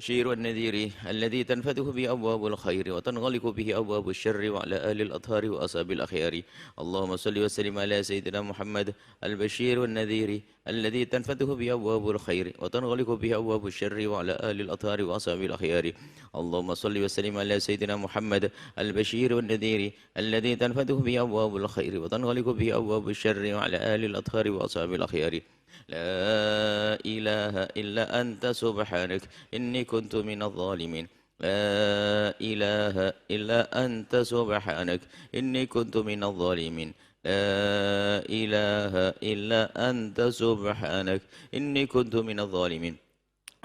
البشير والنذير الذي تنفتح به أبواب الخير وتنغلق به أبواب الشر وعلى آل الأطهار وأصحاب الأخيار. اللهم صل وسلم على سيدنا محمد البشير والنذير الذي تنفتح به أبواب الخير وتنغلق به أبواب الشر وعلى آل الأطهار وأصحاب الأخيار. اللهم صل وسلم على سيدنا محمد البشير والنذير الذي تنفتح به أبواب الخير وتنغلق به أبواب الشر وعلى آل الأطهار وأصحاب الأخيار. لا إله إلا أنت سبحانك إني كنت من الظالمين. لا إله إلا أنت سبحانك إني كنت من الظالمين. لا إله إلا أنت سبحانك إني كنت من الظالمين.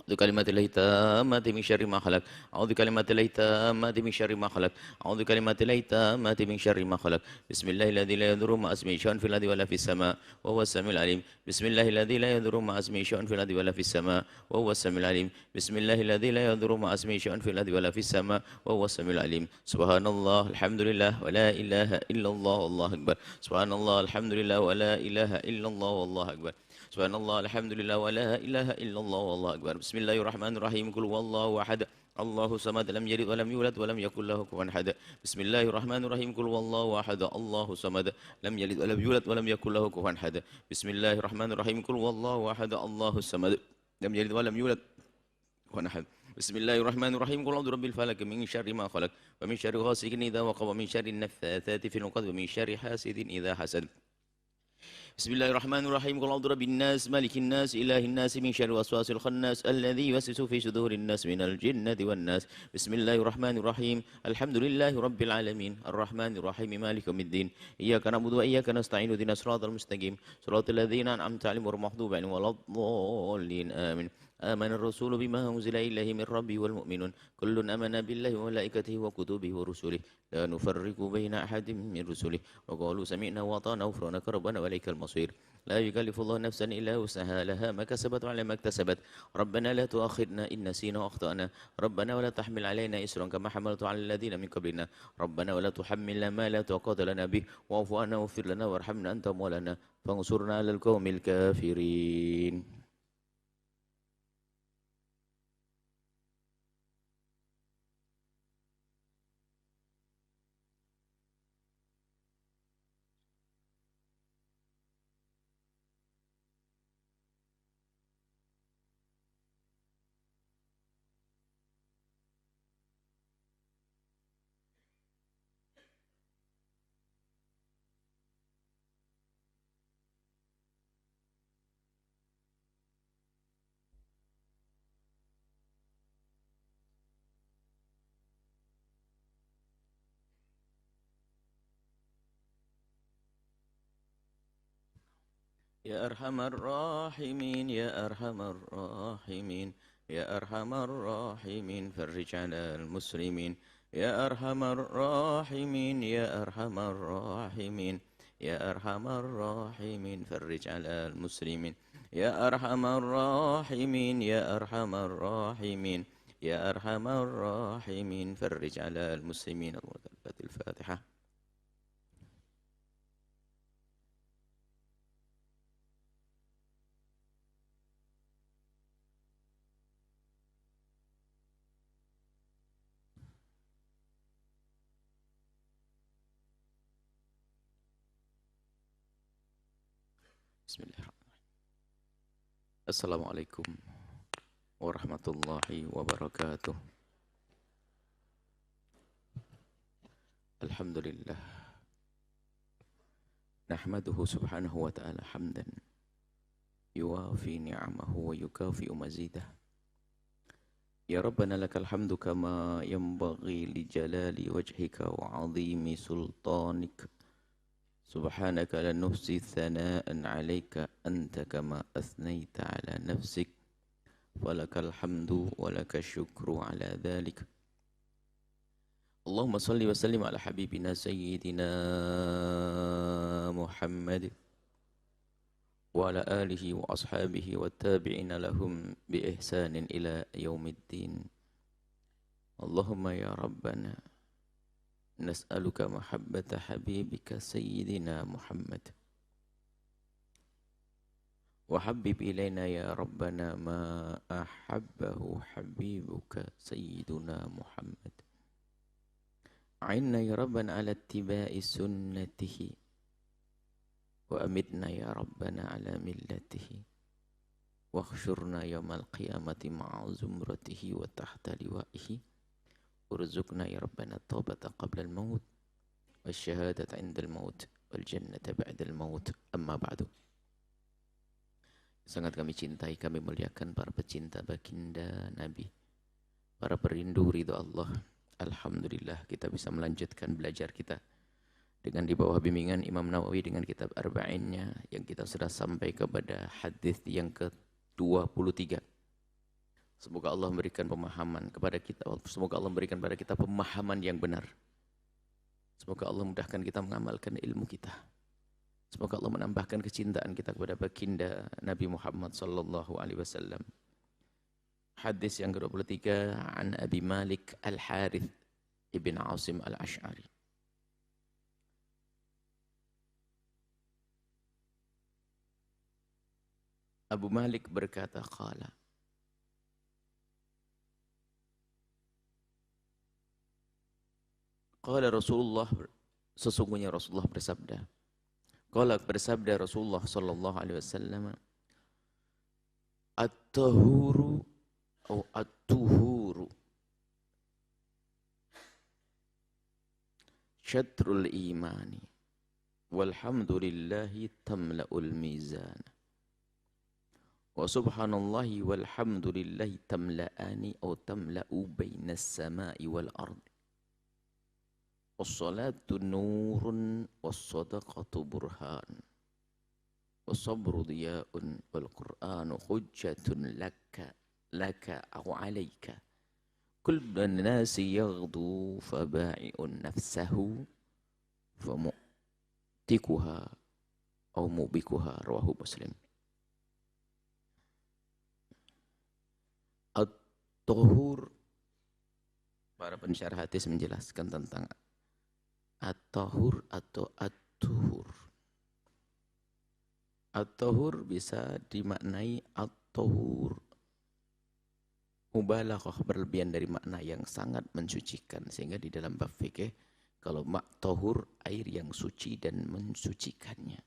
أعوذ بكلمات الله التامات من شر ما خلق. أعوذ بكلمات الله التامات من شر ما خلق. أعوذ بكلمات الله التامات من شر ما خلق. بسم الله الذي لا يضر مع اسمه شيء في الأرض ولا في السماء وهو السميع العليم. بسم الله الذي لا يضر مع اسمه شيء في الأرض ولا في السماء وهو السميع العليم. بسم الله الذي لا يضر مع اسمه شيء في الأرض ولا في السماء وهو السميع العليم. سبحان الله الحمد لله ولا إله إلا الله والله أكبر. سبحان الله الحمد لله ولا إله إلا الله والله أكبر. سبحان الله الحمد لله ولا إله إلا الله والله أكبر. بسم الله الرحمن الرحيم. قل هو الله أحد الله صمد لم يلد ولم يولد ولم يكن له كفوا أحد. بسم الله الرحمن الرحيم. قل هو الله أحد الله صمد لم يلد ولم يولد ولم يكن له كفوا أحد. بسم الله الرحمن الرحيم. قل هو الله أحد الله الصمد لم يلد ولم يولد كفوا أحد. بسم الله الرحمن الرحيم. قل أعوذ برب الفلق من شر ما خلق ومن شر غاسق إذا وقب ومن شر النفاثات في العقد ومن شر حاسد إذا حسد. بسم الله الرحمن الرحيم. قل أعوذ برب الناس ملك الناس إله الناس من شر الوسواس الخناس الذي يوسوس في صدور الناس من الجنة والناس. بسم الله الرحمن الرحيم. الحمد لله رب العالمين الرحمن الرحيم مالك يوم الدين إياك نعبد وإياك نستعين اهدنا الصراط المستقيم صراط الذين أنعمت عليهم غير المغضوب عليهم ولا الضالين آمين. آمن الرسول بما أنزل إليه من ربه والمؤمنون كل آمن بالله وملائكته وكتبه ورسله لا نفرق بين أحد من رسله وقالوا سمعنا وأطعنا غفرانك ربنا وإليك المصير. لا يكلف الله نفسا إلا وسعها لها ما كسبت وعلى ما اكتسبت. ربنا لا تؤاخذنا إن نسينا وأخطأنا. ربنا ولا تحمل علينا إسرا كما حملت على الذين من قبلنا. ربنا ولا تحملنا ما لا طاقة لنا به واعف عنا واغفر لنا وارحمنا أنت مولانا فانصرنا على القوم الكافرين. يا أرحم الراحمين يا أرحم الراحمين يا أرحم الراحمين فرج على المسلمين. يا أرحم الراحمين يا أرحم الراحمين يا أرحم الراحمين فرج على المسلمين. يا أرحم الراحمين يا أرحم الراحمين يا أرحم الراحمين فرج على المسلمين. الفاتحة. بسم الله الرحمن الرحيم. السلام عليكم ورحمة الله وبركاته. الحمد لله نحمده سبحانه وتعالى حمدا يوافي نعمه ويكافئ مزيده. يا ربنا لك الحمد كما ينبغي لجلال وجهك وعظيم سلطانك. سبحانك لا نحصي ثناء عليك أنت كما أثنيت على نفسك ولك الحمد ولك الشكر على ذلك. اللهم صل وسلم على حبيبنا سيدنا محمد وعلى آله وأصحابه والتابعين لهم بإحسان إلى يوم الدين. اللهم يا ربنا نسألك محبة حبيبك سيدنا محمد. وحبب إلينا يا ربنا ما أحبه حبيبك سيدنا محمد عنا يا ربنا على اتباع سنته وأمتنا يا ربنا على ملته واخشرنا يوم القيامة مع زمرته وتحت لوائه وارزقنا يا ربنا التوبة قبل الموت والشهادة عند الموت والجنة بعد الموت أما بعد. Sangat kami cintai, kami muliakan para pecinta baginda Nabi, para perindu ridho Allah. Alhamdulillah kita bisa melanjutkan belajar kita dengan di bawah bimbingan Imam Nawawi dengan kitab Arba'innya yang kita sudah sampai kepada hadis yang ke-23. Semoga Allah memberikan pemahaman kepada kita, semoga Allah memberikan kepada kita pemahaman yang benar. Semoga Allah mudahkan kita mengamalkan ilmu kita. Semoga Allah menambahkan kecintaan kita kepada baginda Nabi Muhammad sallallahu alaihi wasallam. Hadis yang ke-23 an Abi Malik Al-Harith ibn Asim Al-Ash'ari. Abu Malik berkata, qala Rasulullah, sesungguhnya Rasulullah bersabda. Qala bersabda Rasulullah sallallahu alaihi wasallam, at-tahuru atau at-tuhuru syatrul imani walhamdulillahi tamla'ul mizan wa subhanallahi walhamdulillahi tamla'ani atau tamla'u bainas sama'i wal ardi. As-salatu nurun was-sadaqatu burhan was-sabru diya'un wal-Qur'anu hujjatun laka aw 'alaika kullu nasi yaghdu faba'i'un nafsahu famu'tikuha aw mubikuha rawahu Muslim. At-tahur, para pensyarah hadis menjelaskan tentang at-tahur atau at-tuhur. At-tahur bisa dimaknai at-tahur mubalaghah, berlebihan dari makna yang sangat mensucikan, sehingga di dalam bab fikih kalau mak tahur air yang suci dan mensucikannya.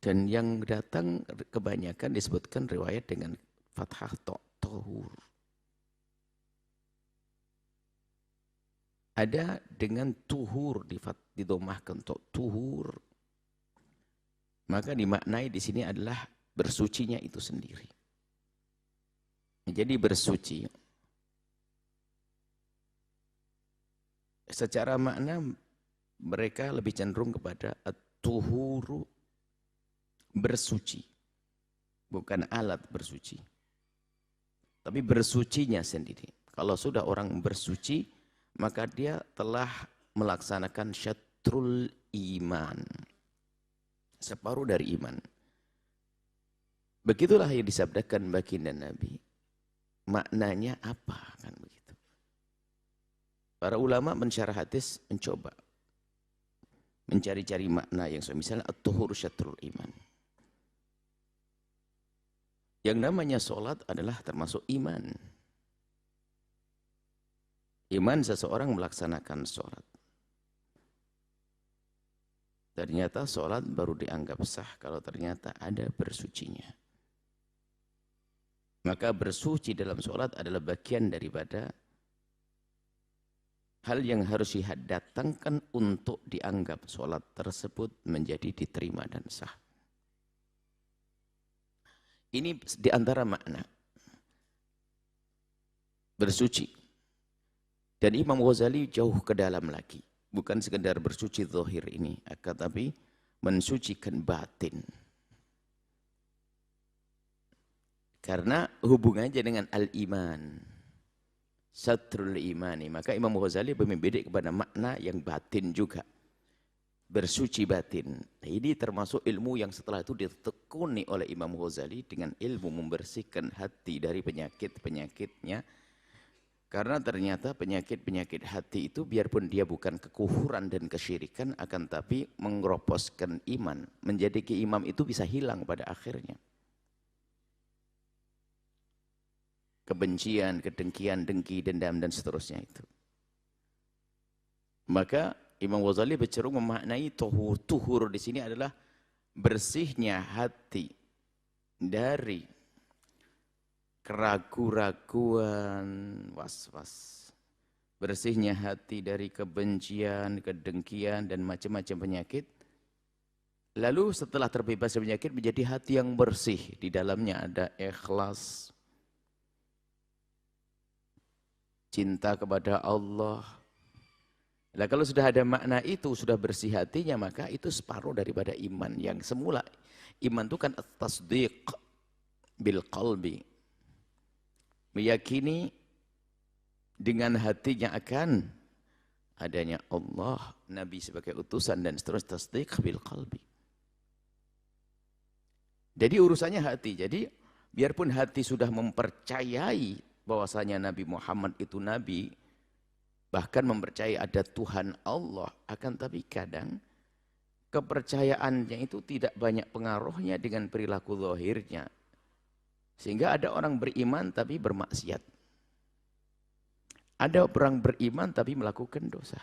Dan yang datang kebanyakan disebutkan riwayat dengan fathah tahur. Ada dengan tuhur didomahkan tuhur. Maka dimaknai di sini adalah bersucinya itu sendiri. Jadi bersuci. Secara makna mereka lebih cenderung kepada at-tuhuru, bersuci. Bukan alat bersuci. Tapi bersucinya sendiri. Kalau sudah orang bersuci, maka dia telah melaksanakan syatrul iman, separuh dari iman. Begitulah yang disabdakan baginda Nabi. Maknanya apa? Kan begitu. Para ulama mensyarah hadis mencoba mencari-cari makna yang misalnya at-tuhur syatrul iman. Yang namanya sholat adalah termasuk iman. Iman seseorang melaksanakan sholat. Ternyata sholat baru dianggap sah kalau ternyata ada bersucinya. Maka bersuci dalam sholat adalah bagian daripada hal yang harus didatangkan untuk dianggap sholat tersebut menjadi diterima dan sah. Ini diantara makna bersuci. Dan Imam Ghazali jauh ke dalam lagi. Bukan sekedar bersuci zahir ini, akan tapi mensucikan batin. Karena hubungannya dengan al-iman. Satrul imani. Maka Imam Ghazali membidik kepada makna yang batin juga. Bersuci batin. Nah, ini termasuk ilmu yang setelah itu ditekuni oleh Imam Ghazali dengan ilmu membersihkan hati dari penyakit-penyakitnya. Karena ternyata penyakit-penyakit hati itu biarpun dia bukan kekufuran dan kesyirikan, akan tapi mengeroposkan iman. Menjadi keimam itu bisa hilang pada akhirnya. Kebencian, kedengkian, dengki, dendam, dan seterusnya itu. Maka Imam Ghazali bercerung memaknai tuhur di sini adalah bersihnya hati dari keraguan-raguan, was-was. Bersihnya hati dari kebencian, kedengkian, dan macam-macam penyakit. Lalu setelah terbebas dari penyakit menjadi hati yang bersih. Di dalamnya ada ikhlas, cinta kepada Allah. Nah, kalau sudah ada makna itu, sudah bersih hatinya, maka itu separuh daripada iman. Yang semula, iman itu kan at-tasdiq bil qalbi. Meyakini dengan hatinya akan adanya Allah, Nabi sebagai utusan, dan seterusnya, tasdiq bil qalbi. Jadi urusannya hati. Jadi biarpun hati sudah mempercayai bahwasanya Nabi Muhammad itu Nabi, bahkan mempercayai ada Tuhan Allah, akan tapi kadang kepercayaannya itu tidak banyak pengaruhnya dengan perilaku zahirnya. Sehingga ada orang beriman tapi bermaksiat. Ada orang beriman tapi melakukan dosa.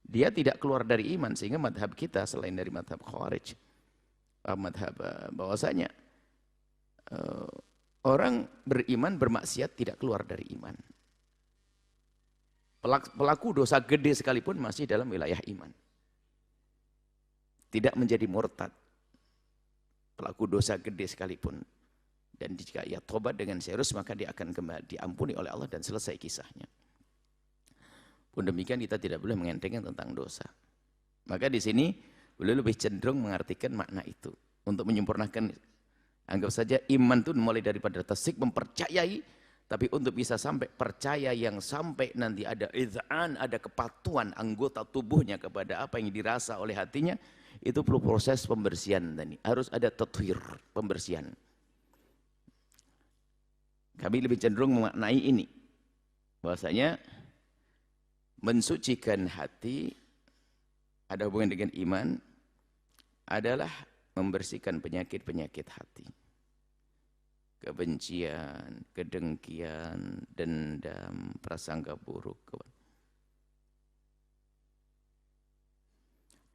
Dia tidak keluar dari iman, sehingga madhab kita selain dari madhab Khawarij, madhab bahwasanya orang beriman bermaksiat tidak keluar dari iman. Pelaku dosa gede sekalipun masih dalam wilayah iman. Tidak menjadi murtad. Pelaku dosa gede sekalipun. Dan jika ia tobat dengan serius, maka dia akan kembali diampuni oleh Allah dan selesai kisahnya. Pun demikian kita tidak boleh mengentengkan tentang dosa. Maka di sini beliau lebih cenderung mengartikan makna itu. Untuk menyempurnakan, anggap saja iman itu mulai daripada tasdik, mempercayai, tapi untuk bisa sampai percaya yang sampai nanti ada iz'an, ada kepatuhan anggota tubuhnya kepada apa yang dirasa oleh hatinya, itu perlu proses pembersihan tadi. Harus ada tathhir, pembersihan. Kami lebih cenderung memaknai ini, bahwasanya mensucikan hati ada hubungan dengan iman adalah membersihkan penyakit-penyakit hati. Kebencian, kedengkian, dendam, prasangka buruk.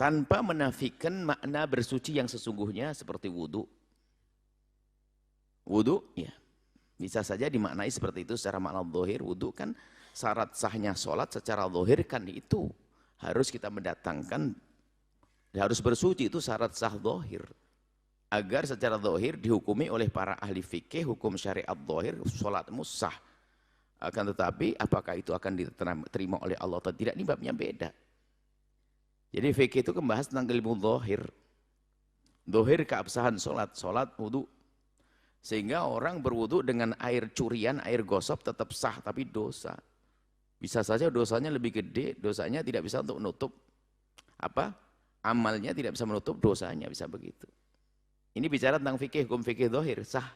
Tanpa menafikan makna bersuci yang sesungguhnya seperti wudu. Wudu, ya, bisa saja dimaknai seperti itu secara makna zahir. Wudu kan syarat sahnya sholat secara zahir kan itu. Harus kita mendatangkan, harus bersuci, itu syarat sah zahir. Agar secara zahir dihukumi oleh para ahli fikih, hukum syariat zahir, sholatmu sah. Akan tetapi apakah itu akan diterima oleh Allah atau tidak, ini babnya beda. Jadi fikih itu membahas tentang ilmu zahir. Zahir keabsahan sholat, sholat, wudu. Sehingga orang berwudu dengan air curian, air gosok tetap sah, tapi dosa. Bisa saja dosanya lebih gede, dosanya tidak bisa untuk menutup apa? Amalnya tidak bisa menutup dosanya, bisa begitu. Ini bicara tentang fikih, hukum fikih zahir, sah.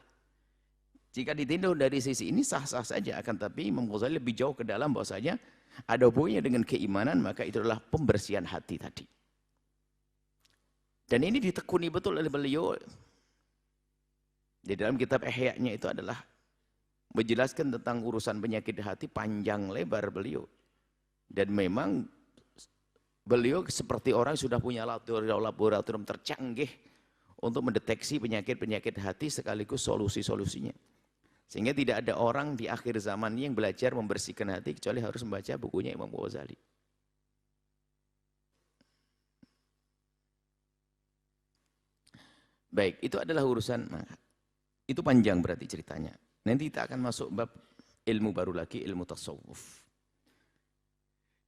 Jika ditinjau dari sisi ini sah-sah saja, akan tapi Imam Ghazali lebih jauh ke dalam bahwasanya ada hubungannya dengan keimanan, maka itu adalah pembersihan hati tadi. Dan ini ditekuni betul oleh beliau. Di dalam kitab Ihya-nya itu adalah menjelaskan tentang urusan penyakit hati panjang lebar beliau. Dan memang beliau seperti orang sudah punya laboratorium tercanggih untuk mendeteksi penyakit-penyakit hati sekaligus solusi-solusinya. Sehingga tidak ada orang di akhir zaman ini yang belajar membersihkan hati kecuali harus membaca bukunya Imam Ghazali. Baik, itu adalah urusan, itu panjang berarti ceritanya. Nanti kita akan masuk bab ilmu baru lagi, ilmu tasawuf.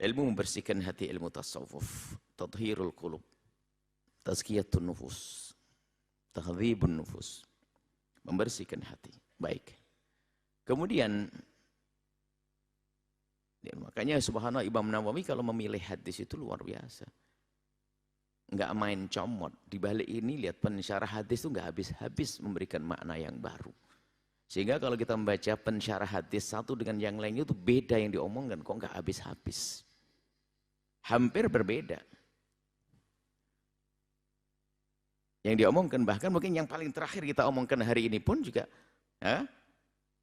Ilmu membersihkan hati, ilmu tasawuf. Tathhirul qulub, tazkiyatun nufus, tahdzibun nufus, membersihkan hati. Baik. Kemudian ya, makanya subhanallah Imam Nawawi kalau memilih hadis itu luar biasa. Enggak main comot. Di balik ini lihat pensyarah hadis itu enggak habis-habis memberikan makna yang baru. Sehingga kalau kita membaca pensyarah hadis satu dengan yang lainnya itu beda yang diomongkan, kok nggak habis-habis. Hampir berbeda. Yang diomongkan, bahkan mungkin yang paling terakhir kita omongkan hari ini pun juga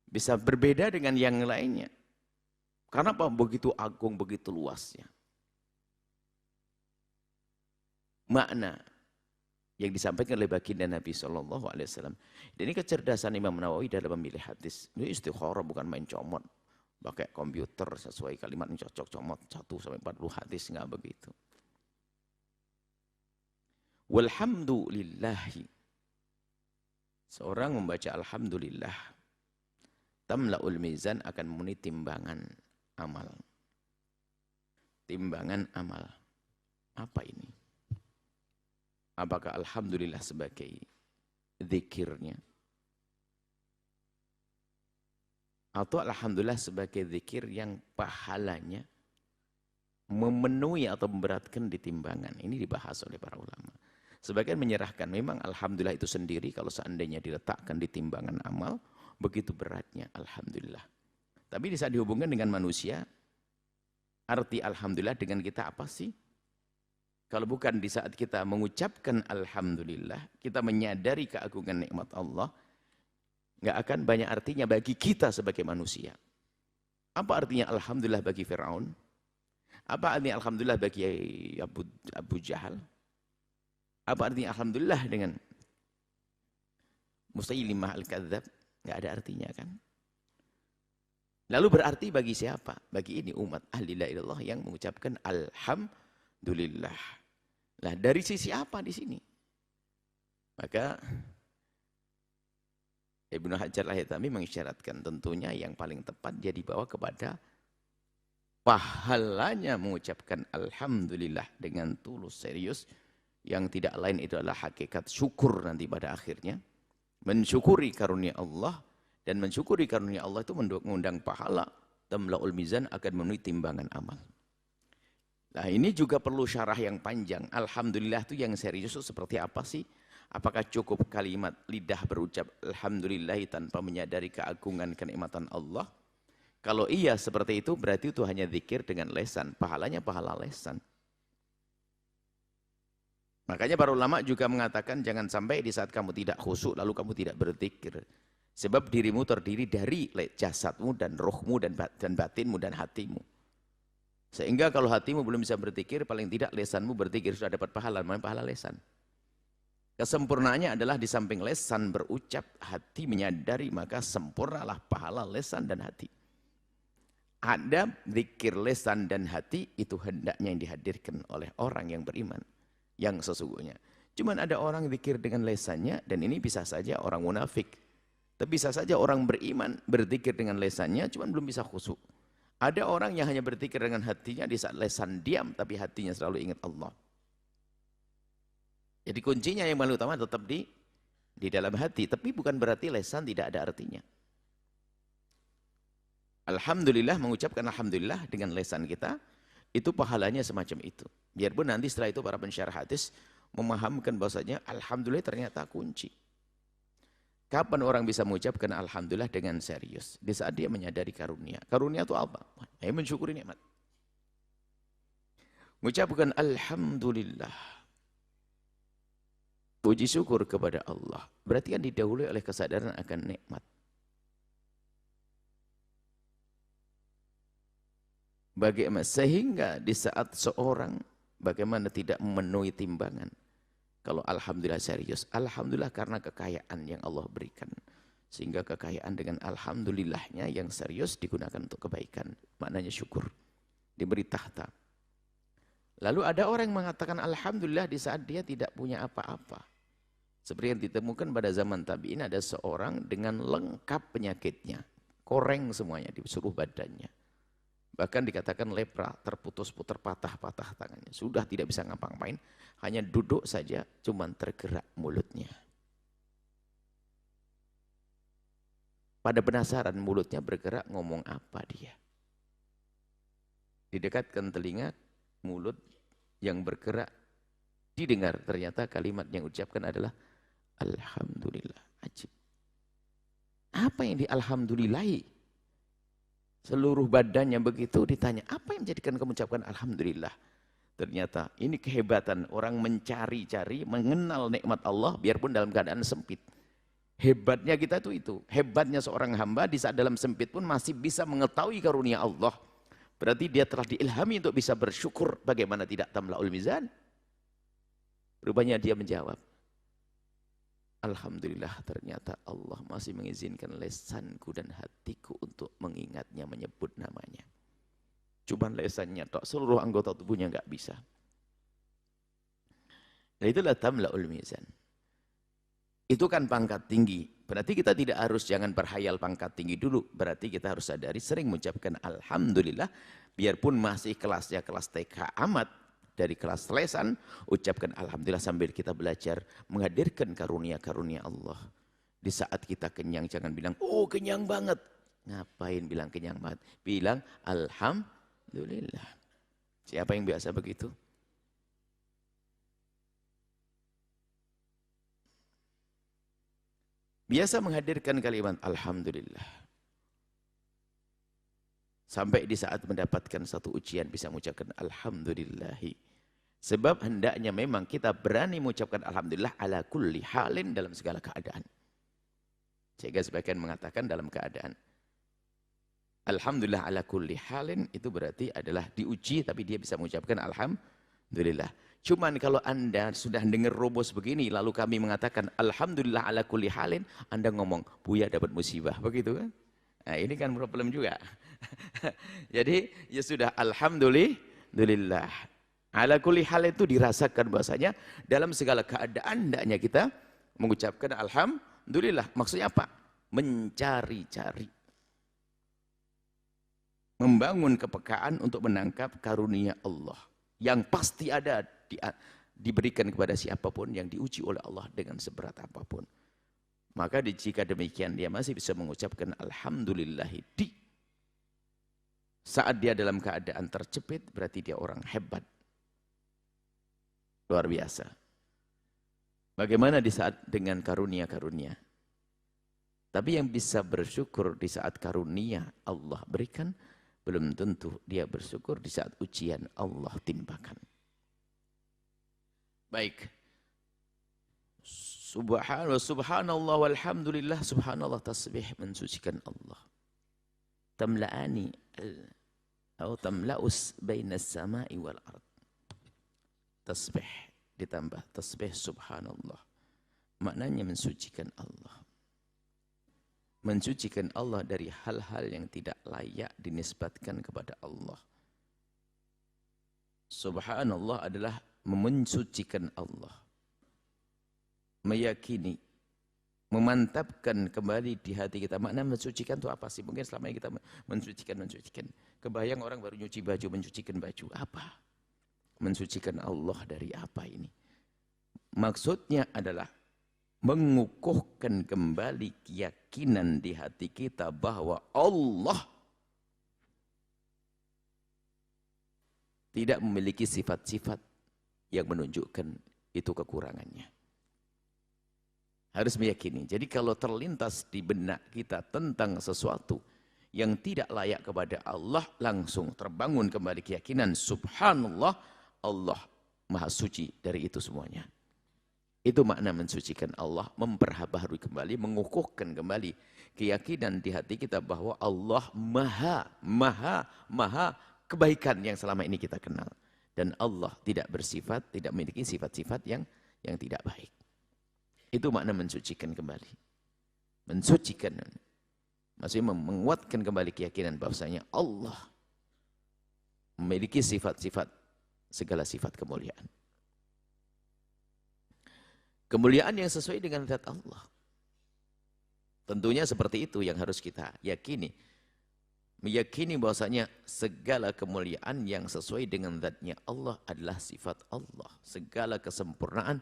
bisa berbeda dengan yang lainnya. Karena apa? Begitu agung, begitu luasnya. Makna yang disampaikan oleh baginda Nabi SAW. Dan ini kecerdasan Imam Nawawi dalam memilih hadis. Ini istikharah, bukan main comot. Pakai komputer sesuai kalimat yang cocok, comot 1-40 hadis, enggak begitu. Walhamdulillahi. Seorang membaca alhamdulillah. Tamla'ul mizan, akan memenuhi timbangan amal. Timbangan amal. Apa ini? Apakah alhamdulillah sebagai zikirnya? Atau alhamdulillah sebagai zikir yang pahalanya memenuhi atau memberatkan di timbangan? Ini dibahas oleh para ulama. Sebagian menyerahkan memang alhamdulillah itu sendiri kalau seandainya diletakkan di timbangan amal, begitu beratnya alhamdulillah. Tapi bisa dihubungkan dengan manusia, arti alhamdulillah dengan kita apa sih? Kalau bukan di saat kita mengucapkan alhamdulillah, kita menyadari keagungan nikmat Allah, nggak akan banyak artinya bagi kita sebagai manusia. Apa artinya alhamdulillah bagi Fir'aun? Apa artinya alhamdulillah bagi Abu Jahal? Apa artinya alhamdulillah dengan Musailimah al-Kadzab? Nggak ada artinya kan? Lalu berarti bagi siapa? Bagi ini umat ahli la ilallah yang mengucapkan alhamdulillah. Nah, dari sisi apa di sini? Maka Ibnu Hajar al-Haytami mengisyaratkan tentunya yang paling tepat dia dibawa kepada pahalanya mengucapkan alhamdulillah dengan tulus serius, yang tidak lain itu adalah hakikat syukur nanti pada akhirnya. Mensyukuri karunia Allah, dan mensyukuri karunia Allah itu mengundang pahala, tamla'ul mizan, akan memenuhi timbangan amal. Nah, ini juga perlu syarah yang panjang. Alhamdulillah itu yang serius itu seperti apa sih? Apakah cukup kalimat lidah berucap alhamdulillah tanpa menyadari keagungan kenikmatan Allah? Kalau iya seperti itu, berarti itu hanya zikir dengan lesan, pahalanya pahala lesan. Makanya para ulama juga mengatakan jangan sampai di saat kamu tidak khusyuk lalu kamu tidak berzikir. Sebab dirimu terdiri dari jasadmu dan rohmu dan batinmu dan hatimu. Sehingga kalau hatimu belum bisa berzikir, paling tidak lesanmu berzikir sudah dapat pahala, namanya pahala lesan. Kesempurnaannya adalah di samping lesan berucap, hati menyadari, maka sempurnalah pahala lesan dan hati. Ada zikir lesan dan hati, itu hendaknya yang dihadirkan oleh orang yang beriman, yang sesungguhnya. Cuman ada orang zikir dengan lesannya, dan ini bisa saja orang munafik. Tapi bisa saja orang beriman berzikir dengan lesannya, cuman belum bisa khusyuk. Ada orang yang hanya berzikir dengan hatinya di saat lesan diam, tapi hatinya selalu ingat Allah. Jadi kuncinya yang paling utama tetap di dalam hati, tapi bukan berarti lesan tidak ada artinya. Alhamdulillah, mengucapkan alhamdulillah dengan lesan kita, itu pahalanya semacam itu. Biarpun nanti setelah itu para pensyarah hadis memahamkan bahwasanya alhamdulillah ternyata kunci. Kapan orang bisa mengucapkan alhamdulillah dengan serius? Di saat dia menyadari karunia. Karunia itu apa? Ya, mensyukuri nikmat. Mengucapkan alhamdulillah. Puji syukur kepada Allah. Berarti kan didahului oleh kesadaran akan nikmat. Bagaimana? Sehingga di saat seorang bagaimana tidak memenuhi timbangan. Kalau alhamdulillah serius, alhamdulillah karena kekayaan yang Allah berikan. Sehingga kekayaan dengan alhamdulillahnya yang serius digunakan untuk kebaikan. Maknanya syukur. Diberi tahta. Lalu ada orang yang mengatakan alhamdulillah di saat dia tidak punya apa-apa. Seperti yang ditemukan pada zaman tabi'in, ada seorang dengan lengkap penyakitnya. Koreng semuanya di seluruh badannya. Bahkan dikatakan lepra, terputus-putus, patah-patah tangannya. Sudah tidak bisa ngapa-ngapain, hanya duduk saja, cuman tergerak mulutnya. Pada penasaran mulutnya bergerak, ngomong apa dia? Didekatkan telinga, mulut yang bergerak, didengar. Ternyata kalimat yang ucapkan adalah alhamdulillah. Ajib. Apa yang dialhamdulillahi? Seluruh badannya begitu, ditanya, apa yang menjadikan kamu mengucapkan alhamdulillah? Ternyata ini kehebatan orang mencari-cari, mengenal nikmat Allah biarpun dalam keadaan sempit. Hebatnya kita itu. Hebatnya seorang hamba di saat dalam sempit pun masih bisa mengetahui karunia Allah. Berarti dia telah diilhami untuk bisa bersyukur. Bagaimana tidak tamla'ul mizan? Rupanya dia menjawab, alhamdulillah ternyata Allah masih mengizinkan lesanku dan hatiku untuk mengingatnya, menyebut namanya. Cuman lesannya tok, seluruh anggota tubuhnya nggak bisa. Nah itulah tamla'ul mizan. Itu kan pangkat tinggi. Berarti kita tidak harus jangan berhayal pangkat tinggi dulu. Berarti kita harus sadari sering mengucapkan alhamdulillah. Biarpun masih kelasnya kelas TK amat. Dari kelas lesan, ucapkan alhamdulillah sambil kita belajar menghadirkan karunia-karunia Allah. Di saat kita kenyang jangan bilang, oh kenyang banget. Ngapain bilang kenyang banget? Bilang alhamdulillah. Siapa yang biasa begitu? Biasa menghadirkan kalimat alhamdulillah. Sampai di saat mendapatkan satu ujian bisa mengucapkan alhamdulillahi. Sebab hendaknya memang kita berani mengucapkan alhamdulillah ala kulli halin dalam segala keadaan. Sehingga sebagian mengatakan dalam keadaan alhamdulillah ala kulli halin itu berarti adalah diuji tapi dia bisa mengucapkan alhamdulillah. Cuman kalau Anda sudah dengar rumus begini lalu kami mengatakan alhamdulillah ala kulli halin, Anda ngomong Buya dapat musibah, begitu kan? Nah, ini kan problem juga. Jadi ya sudah alhamdulillah. Ala kulli hal itu dirasakan bahasanya dalam segala keadaan hendaknya kita mengucapkan alhamdulillah. Maksudnya apa? Mencari-cari. Membangun kepekaan untuk menangkap karunia Allah. Yang pasti ada diberikan kepada siapapun yang diuji oleh Allah dengan seberat apapun. Maka jika demikian dia masih bisa mengucapkan alhamdulillahi di saat dia dalam keadaan terjepit berarti dia orang hebat. Luar biasa. Bagaimana di saat dengan karunia-karunia? Tapi yang bisa bersyukur di saat karunia Allah berikan, belum tentu dia bersyukur di saat ujian Allah timpakan. Baik. Subhanallah walhamdulillah, subhanallah tasbih mensucikan Allah. Tamla'ani atau tamla'us bainas sama'i wal ard. Tasbih ditambah tasbih subhanallah. Maknanya mensucikan Allah. Mensucikan Allah dari hal-hal yang tidak layak dinisbatkan kepada Allah. Subhanallah adalah mensucikan Allah. Meyakini, memantapkan kembali di hati kita. Makna mensucikan itu apa sih? Mungkin selama ini kita mensucikan. Kebayang orang baru nyuci baju, mensucikan baju. Apa? Mensucikan Allah dari apa ini? Maksudnya adalah mengukuhkan kembali keyakinan di hati kita bahwa Allah tidak memiliki sifat-sifat yang menunjukkan itu kekurangannya. Harus meyakini. Jadi kalau terlintas di benak kita tentang sesuatu yang tidak layak kepada Allah, langsung terbangun kembali keyakinan subhanallah, Allah maha suci dari itu semuanya. Itu makna mensucikan Allah, memperbaharui kembali, mengukuhkan kembali keyakinan di hati kita bahwa Allah maha kebaikan yang selama ini kita kenal. Dan Allah tidak bersifat, tidak memiliki sifat-sifat yang tidak baik. Itu makna mensucikan kembali. Mensucikan. Maksudnya menguatkan kembali keyakinan bahwasanya Allah memiliki sifat-sifat, segala sifat kemuliaan. Kemuliaan yang sesuai dengan zat Allah. Tentunya seperti itu yang harus kita yakini. Meyakini bahwasanya segala kemuliaan yang sesuai dengan zatnya Allah adalah sifat Allah. Segala kesempurnaan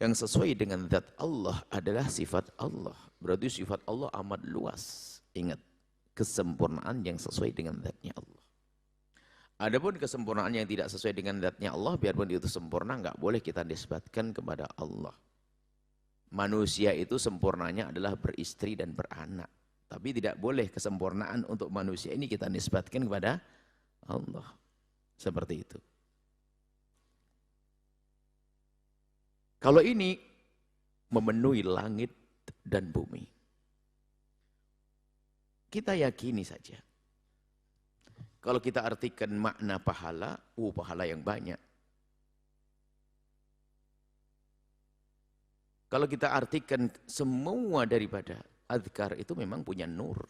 yang sesuai dengan zat Allah adalah sifat Allah. Berarti sifat Allah amat luas. Ingat, kesempurnaan yang sesuai dengan zatnya Allah. Adapun kesempurnaan yang tidak sesuai dengan zatnya Allah, biarpun itu sempurna, nggak boleh kita nisbatkan kepada Allah. Manusia itu sempurnanya adalah beristri dan beranak. Tapi tidak boleh kesempurnaan untuk manusia ini kita nisbatkan kepada Allah. Seperti itu. Kalau ini memenuhi langit dan bumi, kita yakini saja. Kalau kita artikan makna pahala, pahala yang banyak. Kalau kita artikan semua daripada azkar itu memang punya nur.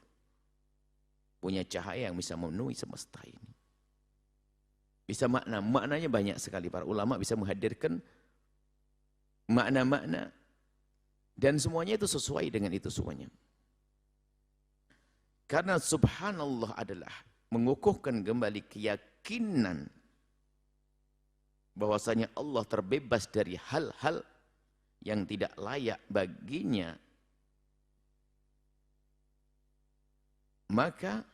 Punya cahaya yang bisa memenuhi semesta ini. Bisa maknanya banyak sekali. Para ulama bisa menghadirkan makna-makna. Dan semuanya itu sesuai dengan itu semuanya. Karena subhanallah adalah mengukuhkan kembali keyakinan bahwasanya Allah terbebas dari hal-hal yang tidak layak baginya, maka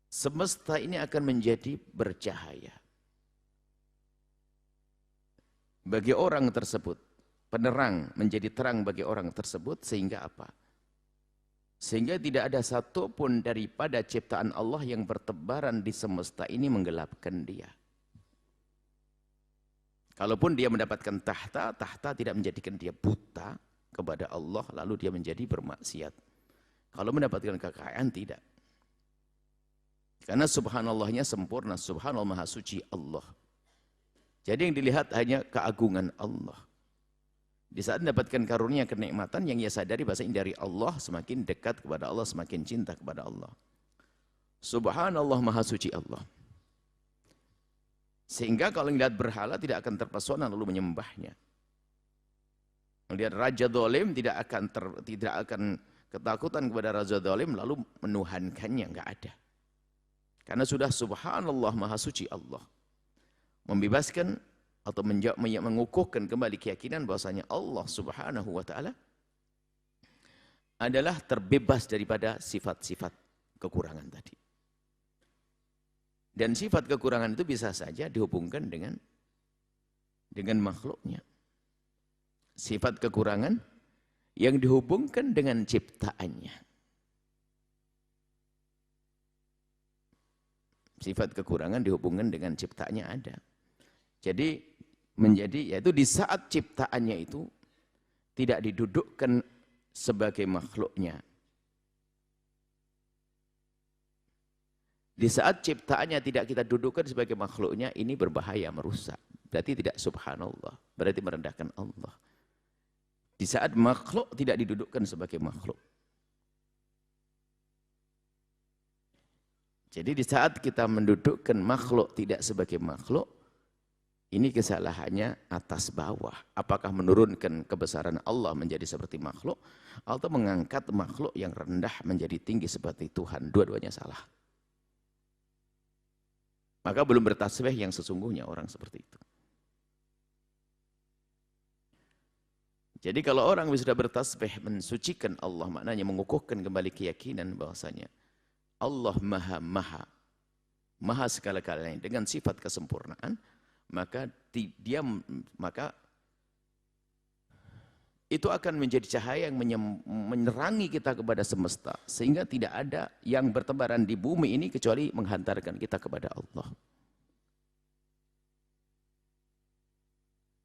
semesta ini akan menjadi bercahaya. Bagi orang tersebut, penerang menjadi terang bagi orang tersebut, sehingga apa? Sehingga tidak ada satupun daripada ciptaan Allah yang bertebaran di semesta ini menggelapkan dia. Kalaupun dia mendapatkan tahta, tahta tidak menjadikan dia buta kepada Allah, lalu dia menjadi bermaksiat. Kalau mendapatkan kekayaan, tidak. Karena subhanallahnya sempurna, subhanallah maha suci Allah. Jadi yang dilihat hanya keagungan Allah. Di saat mendapatkan karunia kenikmatan yang ia sadari bahasanya dari Allah, semakin dekat kepada Allah, semakin cinta kepada Allah. Subhanallah maha suci Allah. Sehingga kalau melihat berhala tidak akan terpesona lalu menyembahnya. Melihat raja zalim tidak akan ketakutan kepada raja zalim lalu menuhankannya, enggak ada. Karena sudah subhanallah maha suci Allah. Membebaskan atau mengukuhkan kembali keyakinan bahwasanya Allah Subhanahu wa taala adalah terbebas daripada sifat-sifat kekurangan tadi. Dan sifat kekurangan itu bisa saja dihubungkan dengan makhluknya. Sifat kekurangan yang dihubungkan dengan ciptaannya. Sifat kekurangan dihubungkan dengan ciptaannya ada. Jadi yaitu di saat ciptaannya itu tidak didudukkan sebagai makhluknya. Di saat ciptaannya tidak kita dudukkan sebagai makhluknya, ini berbahaya, merusak. Berarti tidak subhanallah, berarti merendahkan Allah. Di saat makhluk tidak didudukkan sebagai makhluk. Jadi di saat kita mendudukkan makhluk tidak sebagai makhluk, ini kesalahannya atas bawah. Apakah menurunkan kebesaran Allah menjadi seperti makhluk, atau mengangkat makhluk yang rendah menjadi tinggi seperti Tuhan. Dua-duanya salah. Maka belum bertasbih yang sesungguhnya orang seperti itu. Jadi kalau orang sudah bertasbih mensucikan Allah, maknanya mengukuhkan kembali keyakinan bahwasanya Allah maha segala-galanya dengan sifat kesempurnaan, maka itu akan menjadi cahaya yang menerangi kita kepada semesta. Sehingga tidak ada yang bertebaran di bumi ini kecuali menghantarkan kita kepada Allah.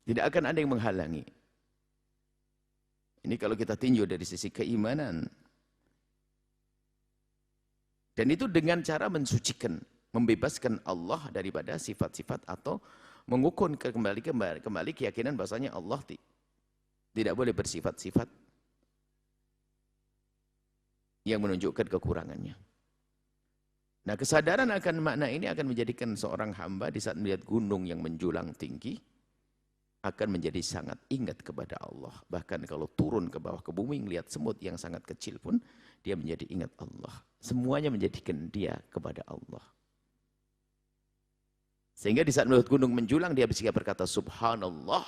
Tidak akan ada yang menghalangi. Ini kalau kita tinjau dari sisi keimanan. Dan itu dengan cara mensucikan, membebaskan Allah daripada sifat-sifat atau mengukur kembali keyakinan bahasanya Allah tidak boleh bersifat-sifat yang menunjukkan kekurangannya. Nah, kesadaran akan makna ini akan menjadikan seorang hamba di saat melihat gunung yang menjulang tinggi akan menjadi sangat ingat kepada Allah. Bahkan kalau turun ke bawah ke bumi melihat semut yang sangat kecil pun dia menjadi ingat Allah. Semuanya menjadikan dia kepada Allah. Sehingga di saat melihat gunung menjulang dia bisa berkata subhanallah,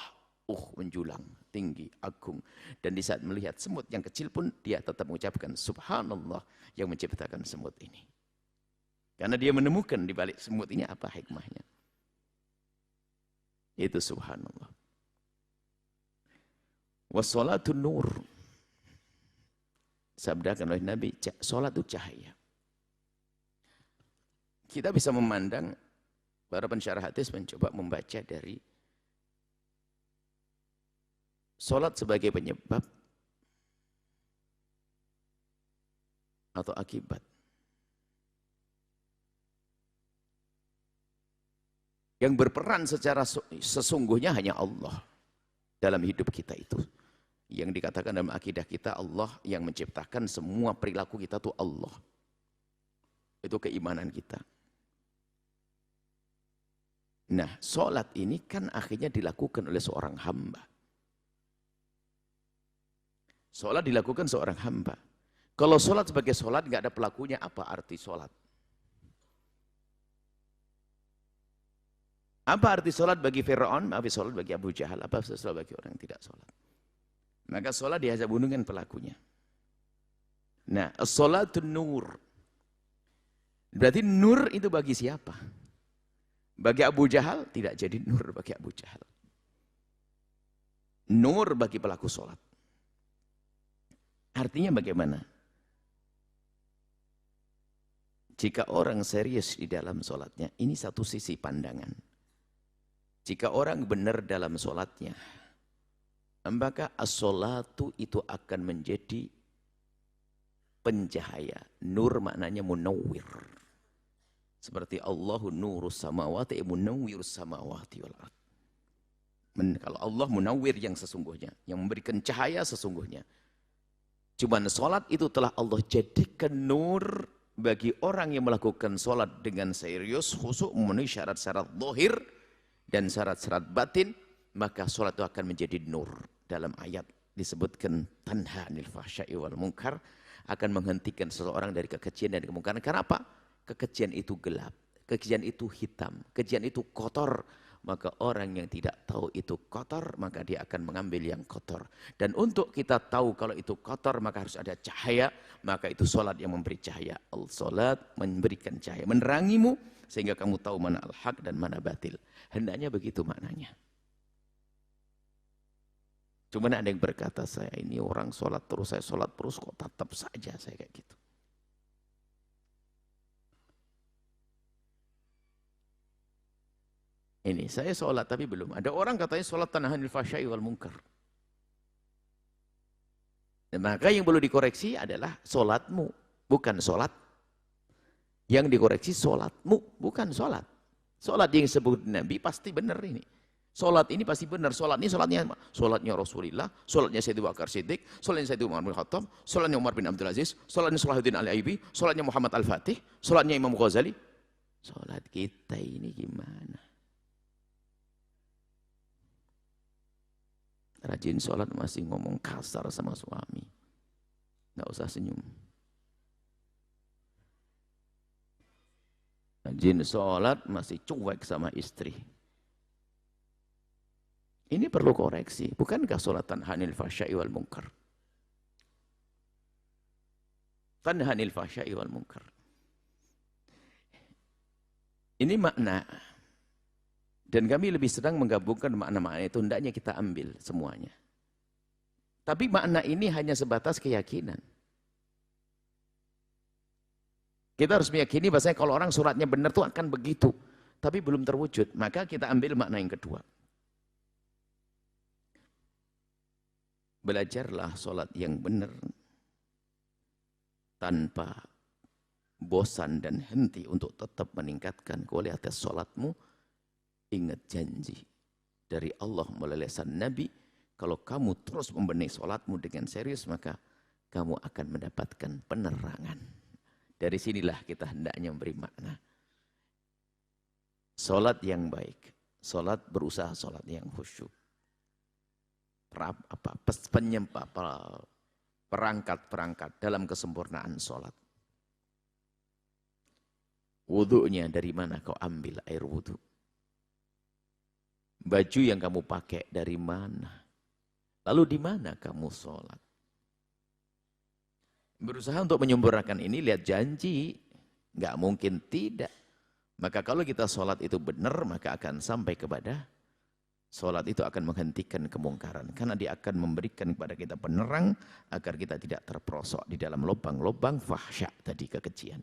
menjulang, tinggi, agung. Dan di saat melihat semut yang kecil pun dia tetap mengucapkan subhanallah yang menciptakan semut ini. Karena dia menemukan di balik semut ini apa hikmahnya. Itu subhanallah. Wassalatu nur. sabdakan oleh Nabi, sholat itu cahaya. Kita bisa memandang, para pensyarah hadis mencoba membaca dari sholat sebagai penyebab atau akibat. Yang berperan secara sesungguhnya hanya Allah dalam hidup kita itu. Yang dikatakan dalam akidah kita, Allah yang menciptakan semua perilaku kita itu Allah. Itu keimanan kita. Nah, sholat ini kan akhirnya dilakukan oleh seorang hamba. Sholat dilakukan seorang hamba. Kalau sholat sebagai sholat nggak ada pelakunya, apa arti sholat? Apa arti sholat bagi Fir'aun? Apa sholat bagi Abu Jahal? Apa sholat bagi orang yang tidak sholat? Maka sholat dihasab dengan pelakunya. Nah, sholatun nur. Berarti nur itu bagi siapa? Bagi Abu Jahal tidak jadi nur bagi Abu Jahal. Nur bagi pelaku sholat. Artinya bagaimana? Jika orang serius di dalam sholatnya, ini satu sisi pandangan. Jika orang benar dalam sholatnya, maka as-sholatu itu akan menjadi pencahaya. Nur maknanya munawwir. Seperti Allahu nurus samawati munawwirus samawati wal ard. Kalau Allah munawwir yang sesungguhnya, yang memberikan cahaya sesungguhnya. Cuman sholat itu telah Allah jadikan nur bagi orang yang melakukan sholat dengan serius, khusyuk, memenuhi syarat-syarat zahir dan syarat-syarat batin, maka sholat itu akan menjadi nur. Dalam ayat disebutkan tanha anil fahsya'i wal munkar, akan menghentikan seseorang dari kekejian dan kemungkaran. Karena apa? Kekejian itu gelap, kekejian itu hitam, kekejian itu kotor. Maka orang yang tidak tahu itu kotor, maka dia akan mengambil yang kotor. Dan untuk kita tahu kalau itu kotor, maka harus ada cahaya. Maka itu sholat yang memberi cahaya. Al-sholat memberikan cahaya, menerangimu sehingga kamu tahu mana al-haq dan mana batil. Hendaknya begitu maknanya. Cuma ada yang berkata, saya ini orang sholat terus, saya sholat terus kok tetap saja saya kayak gitu. Ini saya sholat tapi belum. Ada orang katanya sholat tanahanil fahsya'i wal munkar. Dan maka yang perlu dikoreksi adalah sholatmu, bukan sholat. Yang dikoreksi sholatmu, bukan sholat. Sholat yang disebut Nabi pasti benar ini. Sholat ini pasti benar. Sholat ini sholatnya Rasulullah, sholatnya Sayyidina Abu Bakar Siddiq, sholatnya Sayyidina Umar bin Khattab, sholatnya Umar bin Abdul Aziz, sholatnya Salahuddin Al-Ayyubi, sholatnya Muhammad Al-Fatih, sholatnya Imam Ghazali. Sholat kita ini gimana? Rajin sholat masih ngomong kasar sama suami. Nggak usah senyum. Rajin sholat masih cuek sama istri. Ini perlu koreksi. Bukankah sholat tanhanil fahsya'i wal munkar? Tanhanil fahsya'i wal munkar. Ini makna. Dan kami lebih sedang menggabungkan makna-makna itu, hendaknya kita ambil semuanya. Tapi makna ini hanya sebatas keyakinan. Kita harus meyakini bahwasanya kalau orang sholatnya benar itu akan begitu. Tapi belum terwujud. Maka kita ambil makna yang kedua. Belajarlah sholat yang benar. Tanpa bosan dan henti untuk tetap meningkatkan kualitas sholatmu. Ingat janji dari Allah melalui lisan Nabi, kalau kamu terus membenahi sholatmu dengan serius, maka kamu akan mendapatkan penerangan. Dari sinilah kita hendaknya memberi makna. Sholat yang baik, sholat berusaha sholat yang khusyuk. Perangkat-perangkat dalam kesempurnaan sholat. Wudunya dari mana kau ambil air wudu? Baju yang kamu pakai dari mana? Lalu di mana kamu sholat? Berusaha untuk menyempurnakan ini, lihat janji. Nggak mungkin tidak. Maka kalau kita sholat itu benar, maka akan sampai kepada Salat itu akan menghentikan kemungkaran. Karena dia akan memberikan kepada kita penerang agar kita tidak terperosok di dalam lubang-lubang fahsya tadi, kekejian.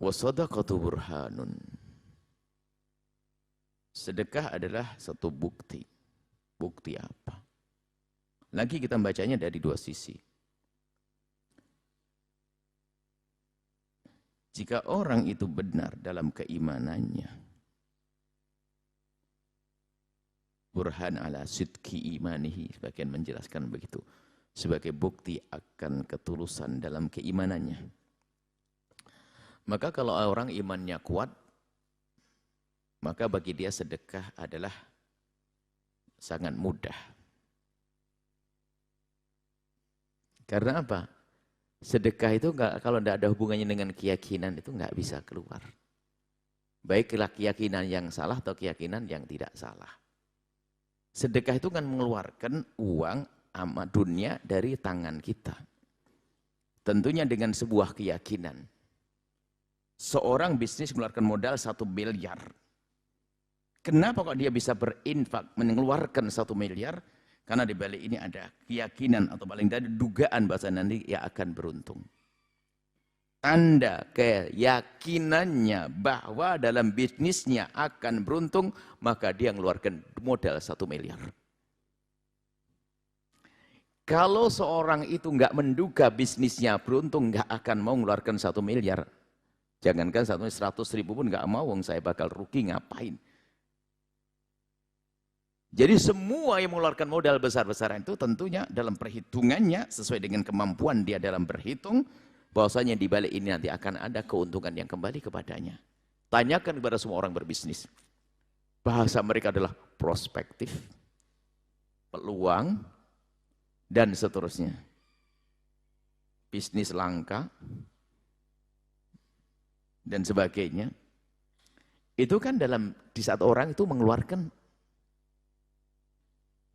Wasadaqatu burhanun. Sedekah adalah satu bukti. Bukti apa? Lagi kita bacanya dari dua sisi. Jika orang itu benar dalam keimanannya, burhan ala sidqi imanihi, sebagian menjelaskan begitu, sebagai bukti akan ketulusan dalam keimanannya. Maka kalau orang imannya kuat, maka bagi dia sedekah adalah sangat mudah. Karena apa? Sedekah itu kalau tidak ada hubungannya dengan keyakinan itu nggak bisa keluar. Baiklah keyakinan yang salah atau keyakinan yang tidak salah. Sedekah itu kan mengeluarkan uang amat dunia dari tangan kita. Tentunya dengan sebuah keyakinan. Seorang bisnis mengeluarkan modal 1 miliar. Kenapa kok dia bisa berinfak mengeluarkan 1 miliar? Karena di balik ini ada keyakinan atau paling tidak dugaan bahasa nanti ia akan beruntung. Tanda keyakinannya bahwa dalam bisnisnya akan beruntung, maka dia mengeluarkan modal 1 miliar. Kalau seorang itu nggak menduga bisnisnya beruntung, nggak akan mau mengeluarkan 1 miliar. Jangankan 100.000 pun nggak mau, saya bakal rugi ngapain. Jadi semua yang mengeluarkan modal besar-besaran itu tentunya dalam perhitungannya sesuai dengan kemampuan dia dalam berhitung, bahwasanya di balik ini nanti akan ada keuntungan yang kembali kepadanya. Tanyakan kepada semua orang berbisnis. Bahasa mereka adalah prospektif, peluang, dan seterusnya. Bisnis langka, dan sebagainya. Itu kan di saat orang itu mengeluarkan.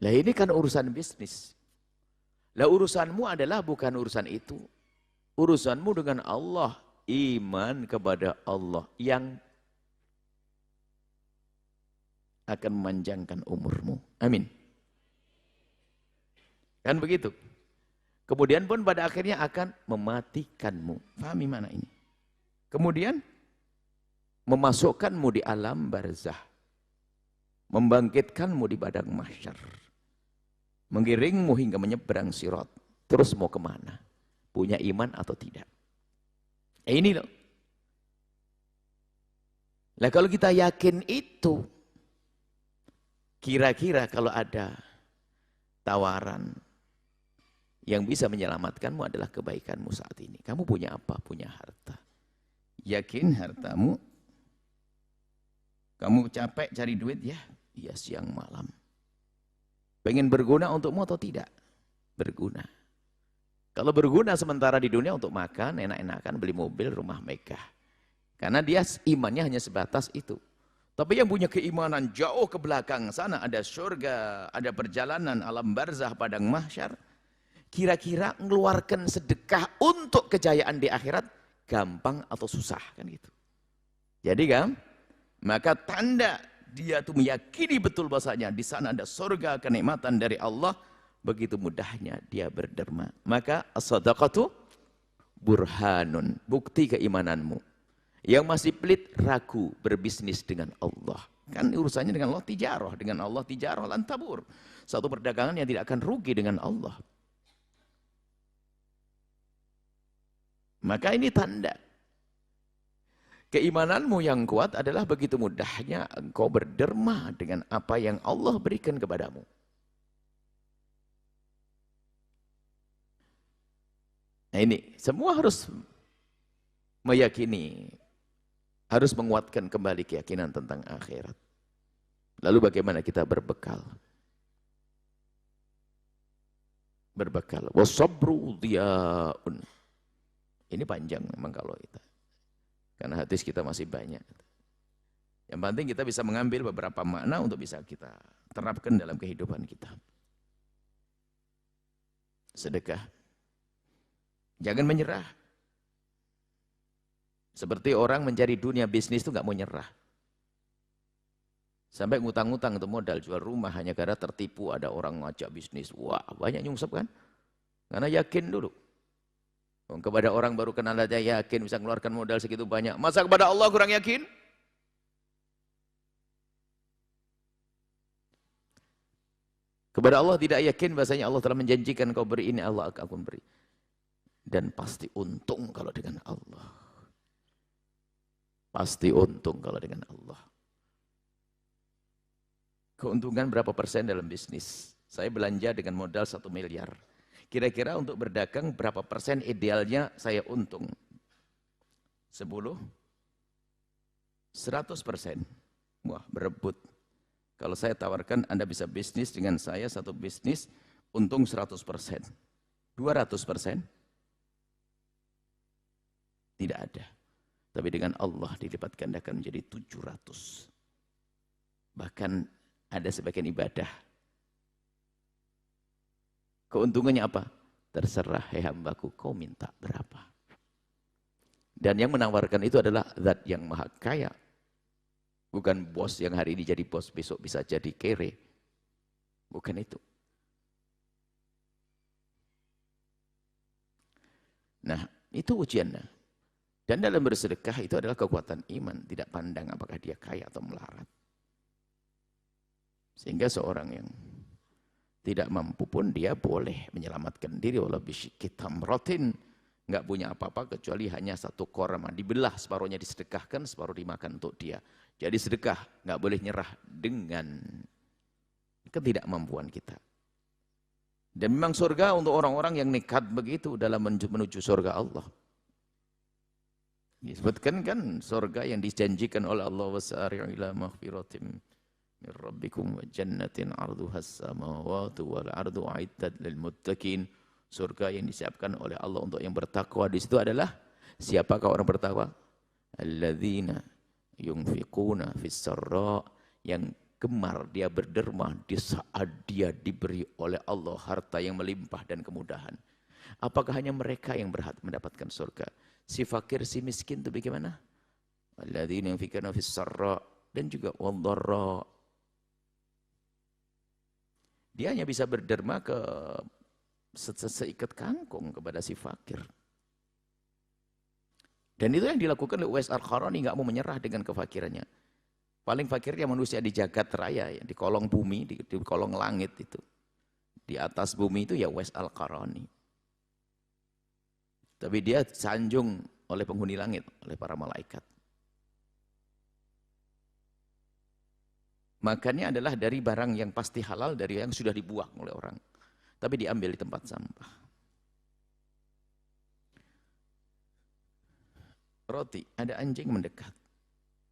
Lah ini kan urusan bisnis. Lah urusanmu adalah bukan urusan itu. Urusanmu dengan Allah, iman kepada Allah yang akan memanjangkan umurmu. Amin. Kan begitu. Kemudian pun pada akhirnya akan mematikanmu. Fahami mana ini? Kemudian memasukkanmu di alam barzah. Membangkitkanmu di padang mahsyar. Menggiringmu hingga menyeberang sirat. Terus mau kemana? Punya iman atau tidak? Ini loh. Nah kalau kita yakin itu, kira-kira kalau ada tawaran yang bisa menyelamatkanmu adalah kebaikanmu saat ini. Kamu punya apa? Punya harta. Yakin hartamu, kamu capek cari duit ya? Iya siang malam. Pengen berguna untukmu atau tidak? Berguna. Kalau berguna sementara di dunia untuk makan, enak-enakan, beli mobil, rumah megah. Karena dia imannya hanya sebatas itu. Tapi yang punya keimanan jauh ke belakang sana, ada surga, ada perjalanan alam barzah, padang mahsyar. Kira-kira mengeluarkan sedekah untuk kejayaan di akhirat, gampang atau susah kan gitu. Jadi kan, maka tanda dia tuh meyakini betul bahasanya di sana ada surga, kenikmatan dari Allah, begitu mudahnya dia berderma. Maka as-sadaqatu burhanun, bukti keimananmu. Yang masih pelit, ragu berbisnis dengan Allah. Kan urusannya dengan Allah tijarah, dengan Allah tijarah lan tabur. Satu perdagangan yang tidak akan rugi dengan Allah. Maka ini tanda. Keimananmu yang kuat adalah begitu mudahnya engkau berderma dengan apa yang Allah berikan kepadamu. Nah ini, semua harus meyakini, harus menguatkan kembali keyakinan tentang akhirat. Lalu bagaimana kita berbekal? Berbekal. Wasabru diyaun. Ini panjang memang kalau kita. Karena hadis kita masih banyak. Yang penting kita bisa mengambil beberapa makna untuk bisa kita terapkan dalam kehidupan kita. Sedekah. Jangan menyerah. Seperti orang mencari dunia bisnis itu nggak mau nyerah. Sampai ngutang-ngutang untuk modal jual rumah hanya karena tertipu ada orang ngajak bisnis. Wah, banyak nyungsep kan? Karena yakin dulu. Kepada orang baru kenal aja yakin bisa mengeluarkan modal segitu banyak. Masa kepada Allah kurang yakin? Kepada Allah tidak yakin bahasanya Allah telah menjanjikan kau beri ini Allah akan beri. Dan pasti untung kalau dengan Allah. Pasti untung kalau dengan Allah. Keuntungan berapa persen dalam bisnis? Saya belanja dengan modal 1 miliar. Kira-kira untuk berdagang berapa persen idealnya saya untung? 10? 100%. Wah, berebut. Kalau saya tawarkan Anda bisa bisnis dengan saya, satu bisnis, untung 100%. 200%? Tidak ada. Tapi dengan Allah dilipat gandakan menjadi 700. Bahkan ada sebagian ibadah. Keuntungannya apa? Terserah, hai hambaku, kau minta berapa. Dan yang menawarkan itu adalah zat yang maha kaya. Bukan bos yang hari ini jadi bos, besok bisa jadi kere. Bukan itu. Nah, itu ujiannya. Dan dalam bersedekah itu adalah kekuatan iman. Tidak pandang apakah dia kaya atau melarat. Sehingga seorang yang tidak mampu pun dia boleh menyelamatkan diri. Walau bisyikki tamratin. Nggak punya apa-apa kecuali hanya satu korma. Dibelah, separuhnya disedekahkan, separuh dimakan untuk dia. Jadi sedekah, nggak boleh nyerah dengan ketidakmampuan kita. Dan memang surga untuk orang-orang yang nekat begitu dalam menuju surga Allah. Disebutkan kan surga yang dijanjikan oleh Allah, wasari'u ila maghfiratin min rabbikum wa jannatin 'arduhas samawati wal ardu 'iddat lil muttaqin. Surga yang disiapkan oleh Allah untuk yang bertakwa. Di situ adalah siapakah orang bertakwa? Alladzina yunfiquna fis sarra, yang gemar dia berderma di saat dia diberi oleh Allah harta yang melimpah dan kemudahan. Apakah hanya mereka yang berhak mendapatkan surga? Si fakir, si miskin itu bagaimana? Alladzina yunfiquna fis sarra dan juga wad dharra. Dia hanya bisa berderma ke seikat kangkung kepada si fakir. Dan itu yang dilakukan oleh Uwais Al-Qarani, nggak mau menyerah dengan kefakirannya. Paling fakirnya manusia di jagat raya, ya, di kolong bumi, di kolong langit itu. Di atas bumi itu ya Uwais Al-Qarani. Tapi dia sanjung oleh penghuni langit, oleh para malaikat. Makannya adalah dari barang yang pasti halal, dari yang sudah dibuang oleh orang. Tapi diambil di tempat sampah. Roti, ada anjing mendekat.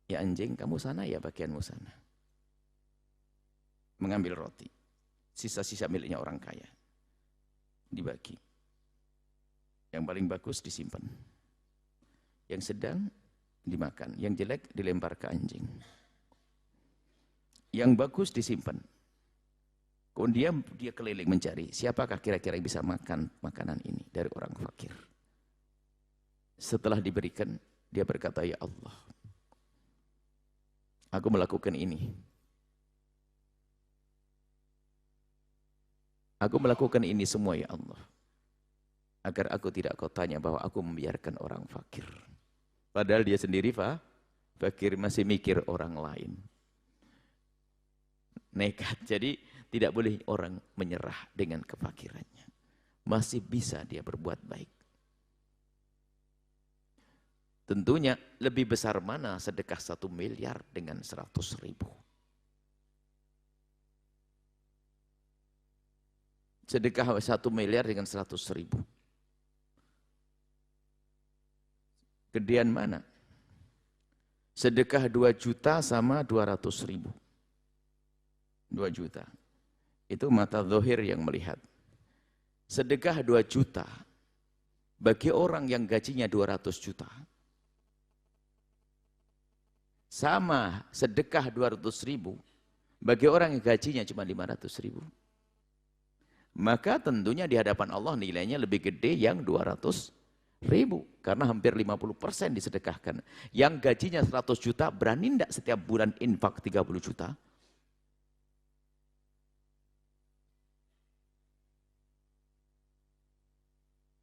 Ya anjing, kamu sana, ya bagianmu sana. Mengambil roti. Sisa-sisa miliknya orang kaya. Dibagi. Yang paling bagus disimpan. Yang sedang dimakan. Yang jelek dilempar ke anjing. Yang bagus disimpan. Kemudian dia keliling mencari. Siapakah kira-kira yang bisa makan makanan ini dari orang fakir. Setelah diberikan, dia berkata, ya Allah, aku melakukan ini. Aku melakukan ini semua ya Allah. Agar aku tidak kau tanya bahwa aku membiarkan orang fakir. Padahal dia sendiri fakir, masih mikir orang lain. Nekat, jadi tidak boleh orang menyerah dengan kefakirannya. Masih bisa dia berbuat baik. Tentunya lebih besar mana sedekah 1 miliar dengan 100.000. Sedekah 1 miliar dengan 100.000. Gedean mana? Sedekah 2 juta sama 200.000. 2 juta. Itu mata zahir yang melihat. Sedekah 2 juta bagi orang yang gajinya 200 juta. Sama sedekah 200.000 bagi orang yang gajinya cuma 500.000. Maka tentunya di hadapan Allah nilainya lebih gede yang 200 ribu. Karena hampir 50% disedekahkan. Yang gajinya 100 juta, berani enggak setiap bulan infak 30 juta?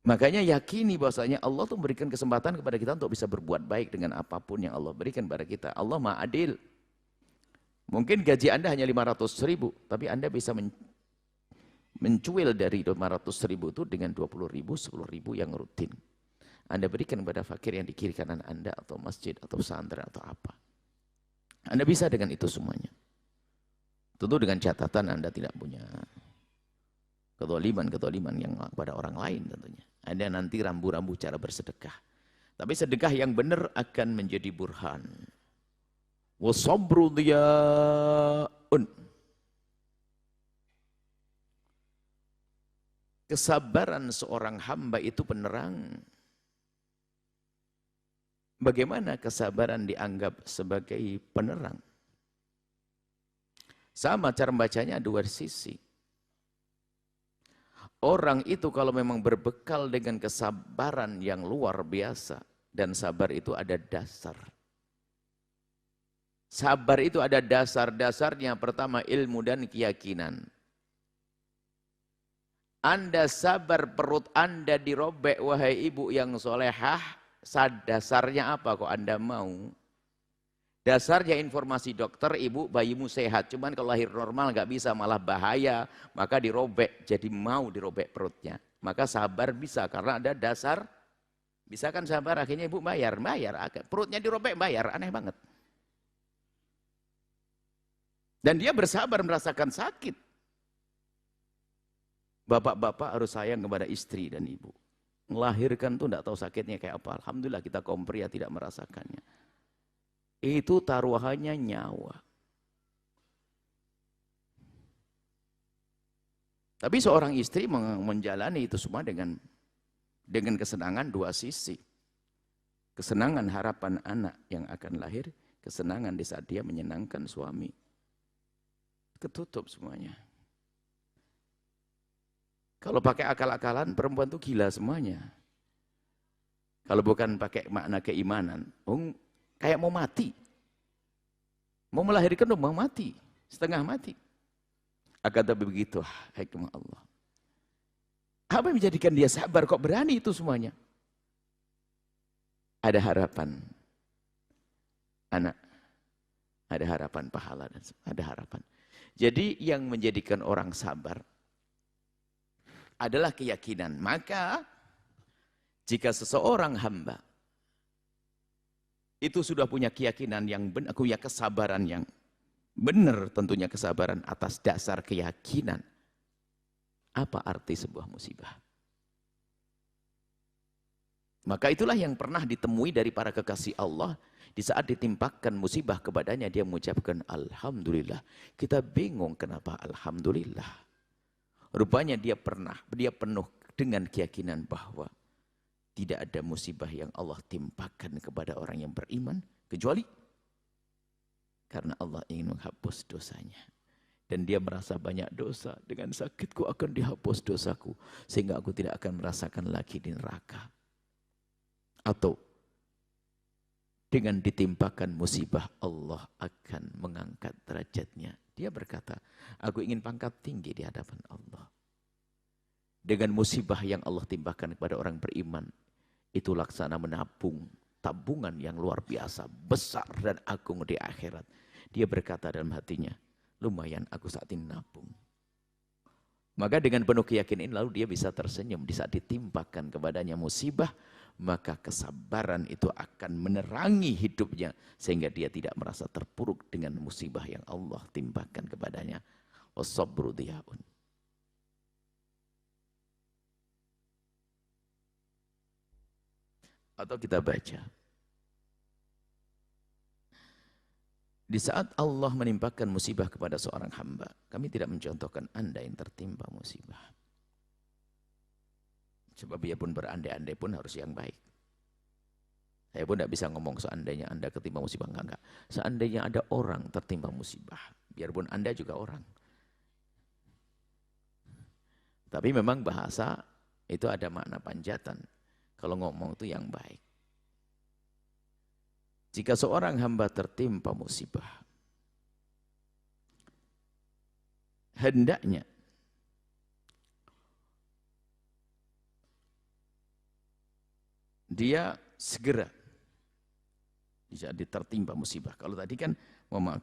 Makanya yakini bahwasanya Allah tuh memberikan kesempatan kepada kita untuk bisa berbuat baik dengan apapun yang Allah berikan kepada kita. Allah Maha Adil. Mungkin gaji Anda hanya 500 ribu, tapi Anda bisa mencuil dari 500 ribu itu dengan 20 ribu, 10 ribu yang rutin. Anda berikan kepada fakir yang di kiri kanan Anda, atau masjid, atau pesantren, atau apa. Anda bisa dengan itu semuanya. Tentu dengan catatan Anda tidak punya ketoliman yang pada orang lain tentunya. Ada nanti rambu-rambu cara bersedekah. Tapi sedekah yang benar akan menjadi burhan. Wasabru diyaun. Kesabaran seorang hamba itu penerang. Bagaimana kesabaran dianggap sebagai penerang? Sama cara membacanya dua sisi. Orang itu kalau memang berbekal dengan kesabaran yang luar biasa. Dan sabar itu ada dasar. Sabar itu ada dasar-dasarnya. Pertama ilmu dan keyakinan. Anda sabar perut Anda dirobek wahai ibu yang solehah. Dasarnya apa kok Anda mau? Dasarnya informasi dokter, ibu bayimu sehat. Cuman kalau lahir normal nggak bisa, malah bahaya. Maka dirobek, jadi mau dirobek perutnya. Maka sabar bisa, karena ada dasar. Bisa kan sabar, akhirnya ibu bayar. Perutnya dirobek, bayar, aneh banget. Dan dia bersabar merasakan sakit. Bapak-bapak harus sayang kepada istri dan ibu. Melahirkan tuh nggak tahu sakitnya kayak apa. Alhamdulillah kita kaum pria tidak merasakannya. Itu taruhannya nyawa. Tapi seorang istri menjalani itu semua dengan kesenangan dua sisi. Kesenangan harapan anak yang akan lahir, kesenangan di saat dia menyenangkan suami. Ketutup semuanya. Kalau pakai akal-akalan, perempuan itu gila semuanya. Kalau bukan pakai makna keimanan, kayak mau mati. Mau melahirkan mau mati. Setengah mati. Akan tapi begitu hikmah Allah. Apa yang menjadikan dia sabar? Kok berani itu semuanya? Ada harapan. Anak. Ada harapan pahala. Ada harapan. Jadi yang menjadikan orang sabar adalah keyakinan. Maka jika seseorang hamba itu sudah punya keyakinan yang benar, punya kesabaran yang benar, tentunya kesabaran atas dasar keyakinan. Apa arti sebuah musibah? Maka itulah yang pernah ditemui dari para kekasih Allah. Di saat ditimpakan musibah kepadanya, dia mengucapkan Alhamdulillah. Kita bingung kenapa Alhamdulillah. Rupanya dia penuh dengan keyakinan bahwa tidak ada musibah yang Allah timpakan kepada orang yang beriman, kecuali karena Allah ingin menghapus dosanya. Dan dia merasa banyak dosa, dengan sakitku akan dihapus dosaku, sehingga aku tidak akan merasakan lagi di neraka. Atau dengan ditimpakan musibah, Allah akan mengangkat derajatnya. Dia berkata, aku ingin pangkat tinggi di hadapan Allah. Dengan musibah yang Allah timpakan kepada orang beriman, itu laksana menabung tabungan yang luar biasa, besar dan agung di akhirat. Dia berkata dalam hatinya, lumayan aku saat ini nabung. Maka dengan penuh keyakinan lalu dia bisa tersenyum di saat ditimpakan kepadanya musibah, maka kesabaran itu akan menerangi hidupnya sehingga dia tidak merasa terpuruk dengan musibah yang Allah timpakan kepadanya. Wasabru diyaun. Atau kita baca, di saat Allah menimpakan musibah kepada seorang hamba, kami tidak mencontohkan Anda yang tertimpa musibah. Sebab biarpun berandai-andai pun harus yang baik. Saya pun tidak bisa ngomong seandainya Anda ketimpa musibah, enggak. Seandainya ada orang tertimpa musibah, biarpun Anda juga orang. Tapi memang bahasa itu ada makna panjatan. Kalau ngomong itu yang baik. Jika seorang hamba tertimpa musibah, hendaknya dia segera bisa ditertimpa musibah. Kalau tadi kan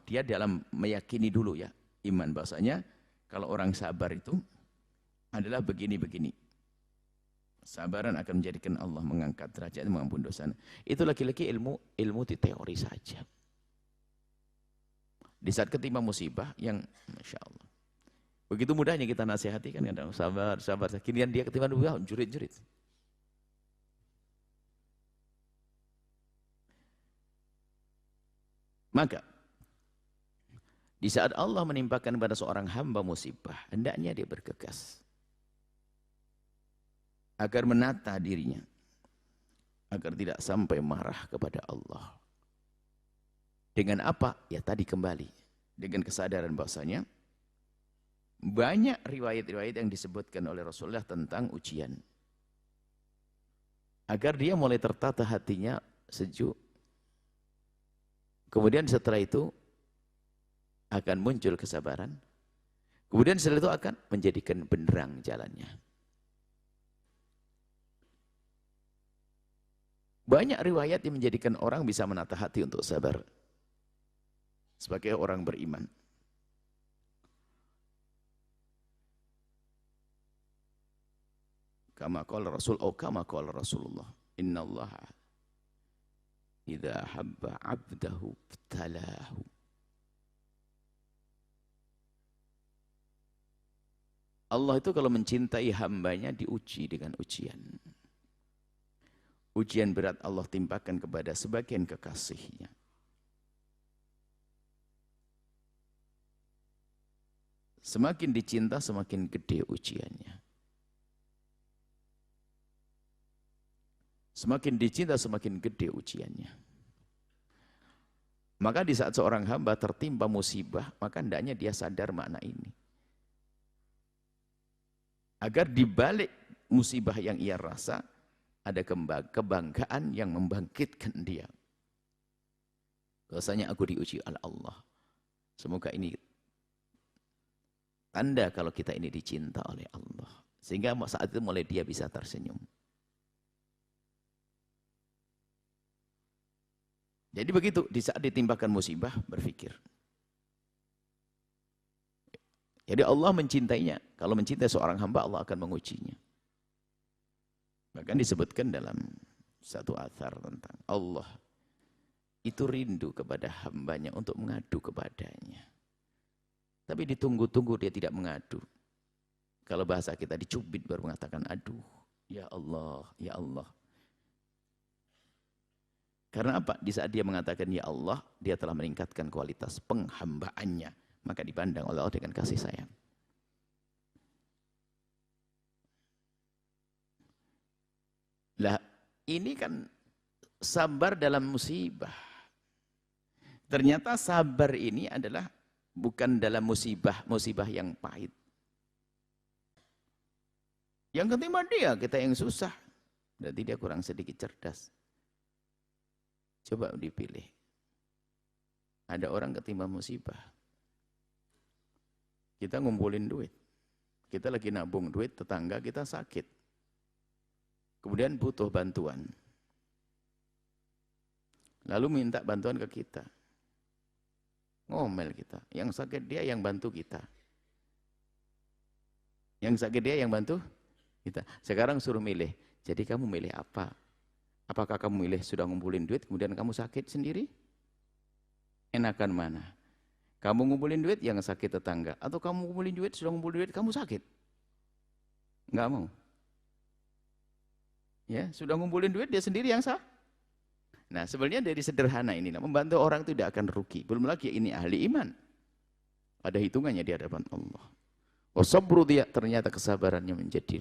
dia dalam meyakini dulu ya, iman bahasanya kalau orang sabar itu adalah begini-begini. Sabaran akan menjadikan Allah mengangkat derajat, mengampuni dosa. Itu lagi-lagi ilmu di teori saja. Di saat ketimpa musibah yang Masya Allah. Begitu mudahnya kita nasihati kan, sabar, sabar. Kinian dia ketimpa musibah, jurit-jurit. Maka, di saat Allah menimpakan kepada seorang hamba musibah, hendaknya dia bergegas. Agar menata dirinya. Agar tidak sampai marah kepada Allah. Dengan apa? Ya tadi kembali. Dengan kesadaran bahasanya, banyak riwayat-riwayat yang disebutkan oleh Rasulullah tentang ujian. Agar dia mulai tertata hatinya sejuk. Kemudian setelah itu akan muncul kesabaran. Kemudian setelah itu akan menjadikan benderang jalannya. Banyak riwayat yang menjadikan orang bisa menata hati untuk sabar. Sebagai orang beriman. Kama qala Rasul, atau kama qala Rasulullah. Innallaha idza habba 'abdahu ibtalahu. Allah itu kalau mencintai hambanya diuji dengan ujian. Ujian berat Allah timpakan kepada sebagian kekasihnya. Semakin dicinta, semakin gede ujiannya. Semakin dicinta, semakin gede ujiannya. Maka di saat seorang hamba tertimpa musibah, maka hendaknya dia sadar makna ini. Agar di balik musibah yang ia rasa, ada kebanggaan yang membangkitkan dia. Bahwasanya aku diuji oleh Allah. Semoga ini tanda kalau kita ini dicinta oleh Allah. Sehingga saat itu mulai dia bisa tersenyum. Jadi begitu, di saat ditimpakan musibah, berpikir. Jadi Allah mencintainya. Kalau mencintai seorang hamba, Allah akan mengujinya. Bahkan disebutkan dalam satu athar tentang Allah itu rindu kepada hambanya untuk mengadu kepadanya. Tapi ditunggu-tunggu dia tidak mengadu. Kalau bahasa kita dicubit baru mengatakan aduh, ya Allah, ya Allah. Karena apa? Di saat dia mengatakan ya Allah, dia telah meningkatkan kualitas penghambaannya. Maka dipandang oleh Allah dengan kasih sayang. Lah, ini kan sabar dalam musibah. Ternyata sabar ini adalah bukan dalam musibah yang pahit. Yang ketimpa dia, kita yang susah. Berarti dia kurang sedikit cerdas. Coba dipilih. Ada orang ketimpa musibah. Kita ngumpulin duit. Kita lagi nabung duit, tetangga kita sakit. Kemudian butuh bantuan. Lalu minta bantuan ke kita. Ngomel kita. Yang sakit dia, yang bantu kita. Yang sakit dia, yang bantu kita. Sekarang suruh milih. Jadi kamu milih apa? Apakah kamu milih sudah ngumpulin duit, kemudian kamu sakit sendiri? Enakan mana? Kamu ngumpulin duit, yang sakit tetangga. Atau kamu ngumpulin duit, sudah ngumpulin duit, kamu sakit? Enggak mau. Ya, sudah ngumpulin duit, dia sendiri yang sah. Nah, sebenarnya dari sederhana ini, membantu orang itu tidak akan rugi. Belum lagi ini ahli iman. Ada hitungannya di hadapan Allah. Wasabru dia, ternyata kesabarannya menjadi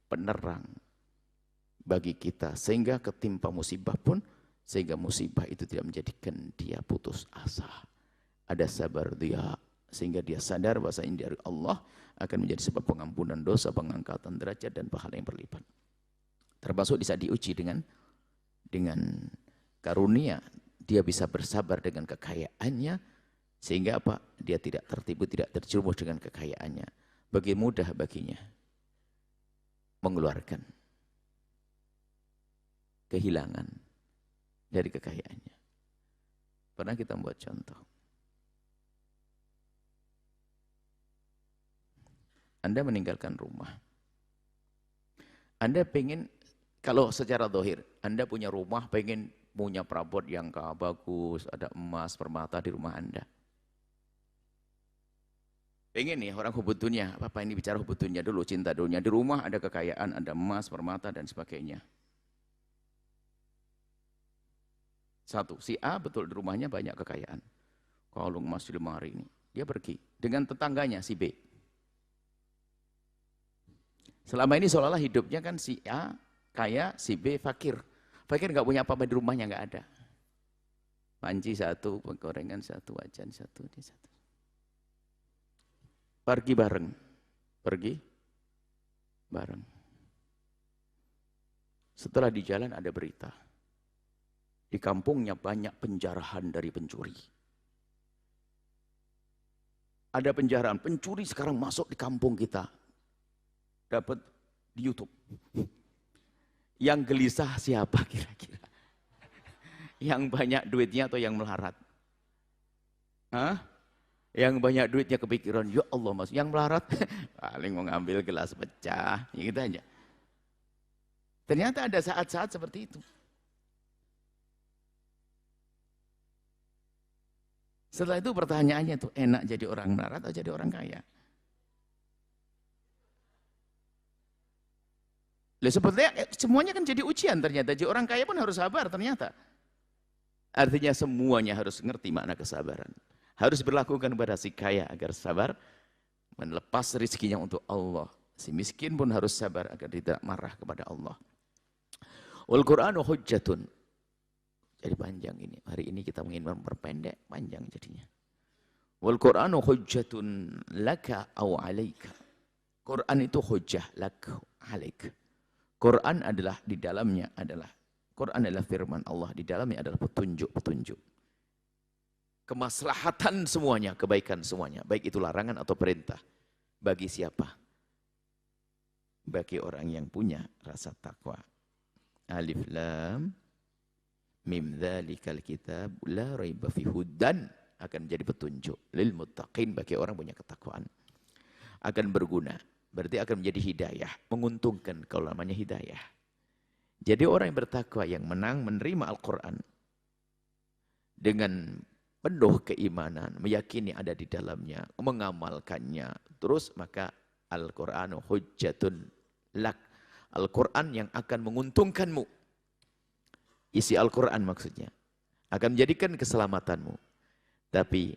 penerang bagi kita. Sehingga ketimpa musibah pun, sehingga musibah itu tidak menjadikan dia putus asa. Ada sabar dia, sehingga dia sadar bahwa ini dari Allah akan menjadi sebab pengampunan dosa, pengangkatan derajat, dan pahala yang berlipat. Termasuk bisa diuji dengan karunia. Dia bisa bersabar dengan kekayaannya, sehingga apa? Dia tidak tertipu, tidak terjerumus dengan kekayaannya. Bagi mudah baginya mengeluarkan kehilangan dari kekayaannya. Pernah kita membuat contoh. Anda meninggalkan rumah. Anda pengen, kalau secara dohir, Anda punya rumah, pengen punya perabot yang bagus, ada emas, permata di rumah Anda. Pengen nih orang hubud dunia, apa ini bicara hubud dunia dulu, cinta dunia. Di rumah ada kekayaan, ada emas, permata, dan sebagainya. Satu, si A betul di rumahnya banyak kekayaan. Kalung emas di lemari ini. Dia pergi dengan tetangganya si B. Selama ini seolah-olah hidupnya kan si A kaya, si B fakir. Fakir nggak punya apa-apa di rumahnya, nggak ada. Panci satu, penggorengan satu, wajan satu, ini satu. Pergi bareng. Pergi bareng. Setelah di jalan ada berita. Di kampungnya banyak penjarahan dari pencuri. Ada penjarahan, pencuri sekarang masuk di kampung kita. Dapat di YouTube. Yang gelisah siapa kira-kira? Yang banyak duitnya atau yang melarat? Hah? Yang banyak duitnya kepikiran, ya Allah mas, yang melarat paling mau ngambil gelas pecah, ya gitu aja. Ternyata ada saat-saat seperti itu. Setelah itu pertanyaannya tuh, enak jadi orang melarat atau jadi orang kaya? Sebetulnya semuanya kan jadi ujian ternyata. Jadi orang kaya pun harus sabar ternyata. Artinya semuanya harus ngerti makna kesabaran. Harus berlakukan kepada si kaya agar sabar, melepas rezekinya untuk Allah. Si miskin pun harus sabar agar tidak marah kepada Allah. Wal Qur'anu hujjatun. Jadi panjang ini. Hari ini kita ingin memperpendek, panjang jadinya. Wal Qur'anu hujjatun laka aw alaika. Quran itu hujjah laka alaika. Quran adalah di dalamnya adalah Quran adalah firman Allah, di dalamnya adalah petunjuk-petunjuk. Kemaslahatan semuanya, kebaikan semuanya, baik itu larangan atau perintah. Bagi siapa? Bagi orang yang punya rasa takwa. Alif lam mim dzalikal kitab la raiba fihi hudan, akan jadi petunjuk lil muttaqin, bagi orang punya ketakwaan. Akan berguna, berarti akan menjadi hidayah, menguntungkan kalau namanya hidayah. Jadi orang yang bertakwa yang menang menerima Al-Qur'an dengan penuh keimanan, meyakini ada di dalamnya, mengamalkannya, terus maka Al-Qur'anu hujjatun lak. Al-Qur'an yang akan menguntungkanmu. Isi Al-Qur'an maksudnya akan menjadikan keselamatanmu. Tapi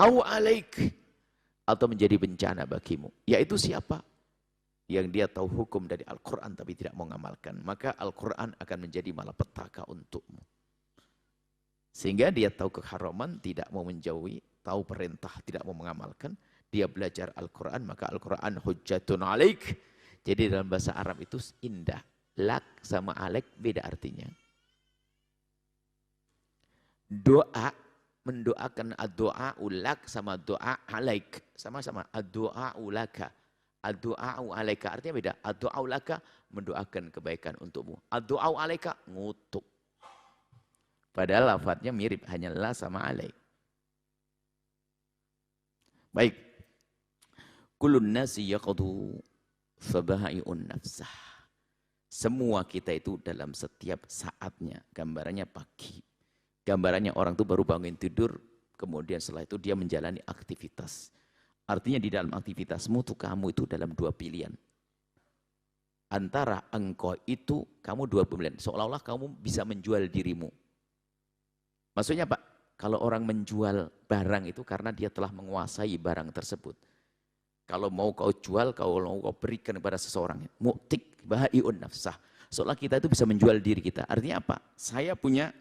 au alaik, atau menjadi bencana bagimu. Yaitu siapa? Yang dia tahu hukum dari Al-Qur'an tapi tidak mau mengamalkan, maka Al-Qur'an akan menjadi malapetaka untukmu. Sehingga dia tahu keharaman, tidak mau menjauhi, tahu perintah, tidak mau mengamalkan. Dia belajar Al-Quran, maka Al-Quran hujjatun alaik. Jadi dalam bahasa Arab itu indah. Lak sama alaik beda artinya. Doa, mendoakan ad-doa ulak sama doa alaik. Sama-sama, ad-doa ulaka. Ad-doa alaika, artinya beda. Ad-doa ulaka, mendoakan kebaikan untukmu. Ad-doa alaika, ngutuk. Padahal lafadznya mirip, hanya la sama alaik. Baik. Kullun nasi yaqdu fabahai'un nafsah. Semua kita itu dalam setiap saatnya. Gambarannya pagi. Gambarannya orang itu baru bangun tidur, kemudian setelah itu dia menjalani aktivitas. Artinya di dalam aktivitasmu tuh kamu itu dalam dua pilihan. Antara engkau itu, kamu dua pilihan. Seolah-olah kamu bisa menjual dirimu. Maksudnya Pak, kalau orang menjual barang itu karena dia telah menguasai barang tersebut. Kalau mau kau jual, kalau mau kau berikan kepada seseorang. Mu'tik bahai'un nafsah. Seolah kita itu bisa menjual diri kita. Artinya apa? Saya punya,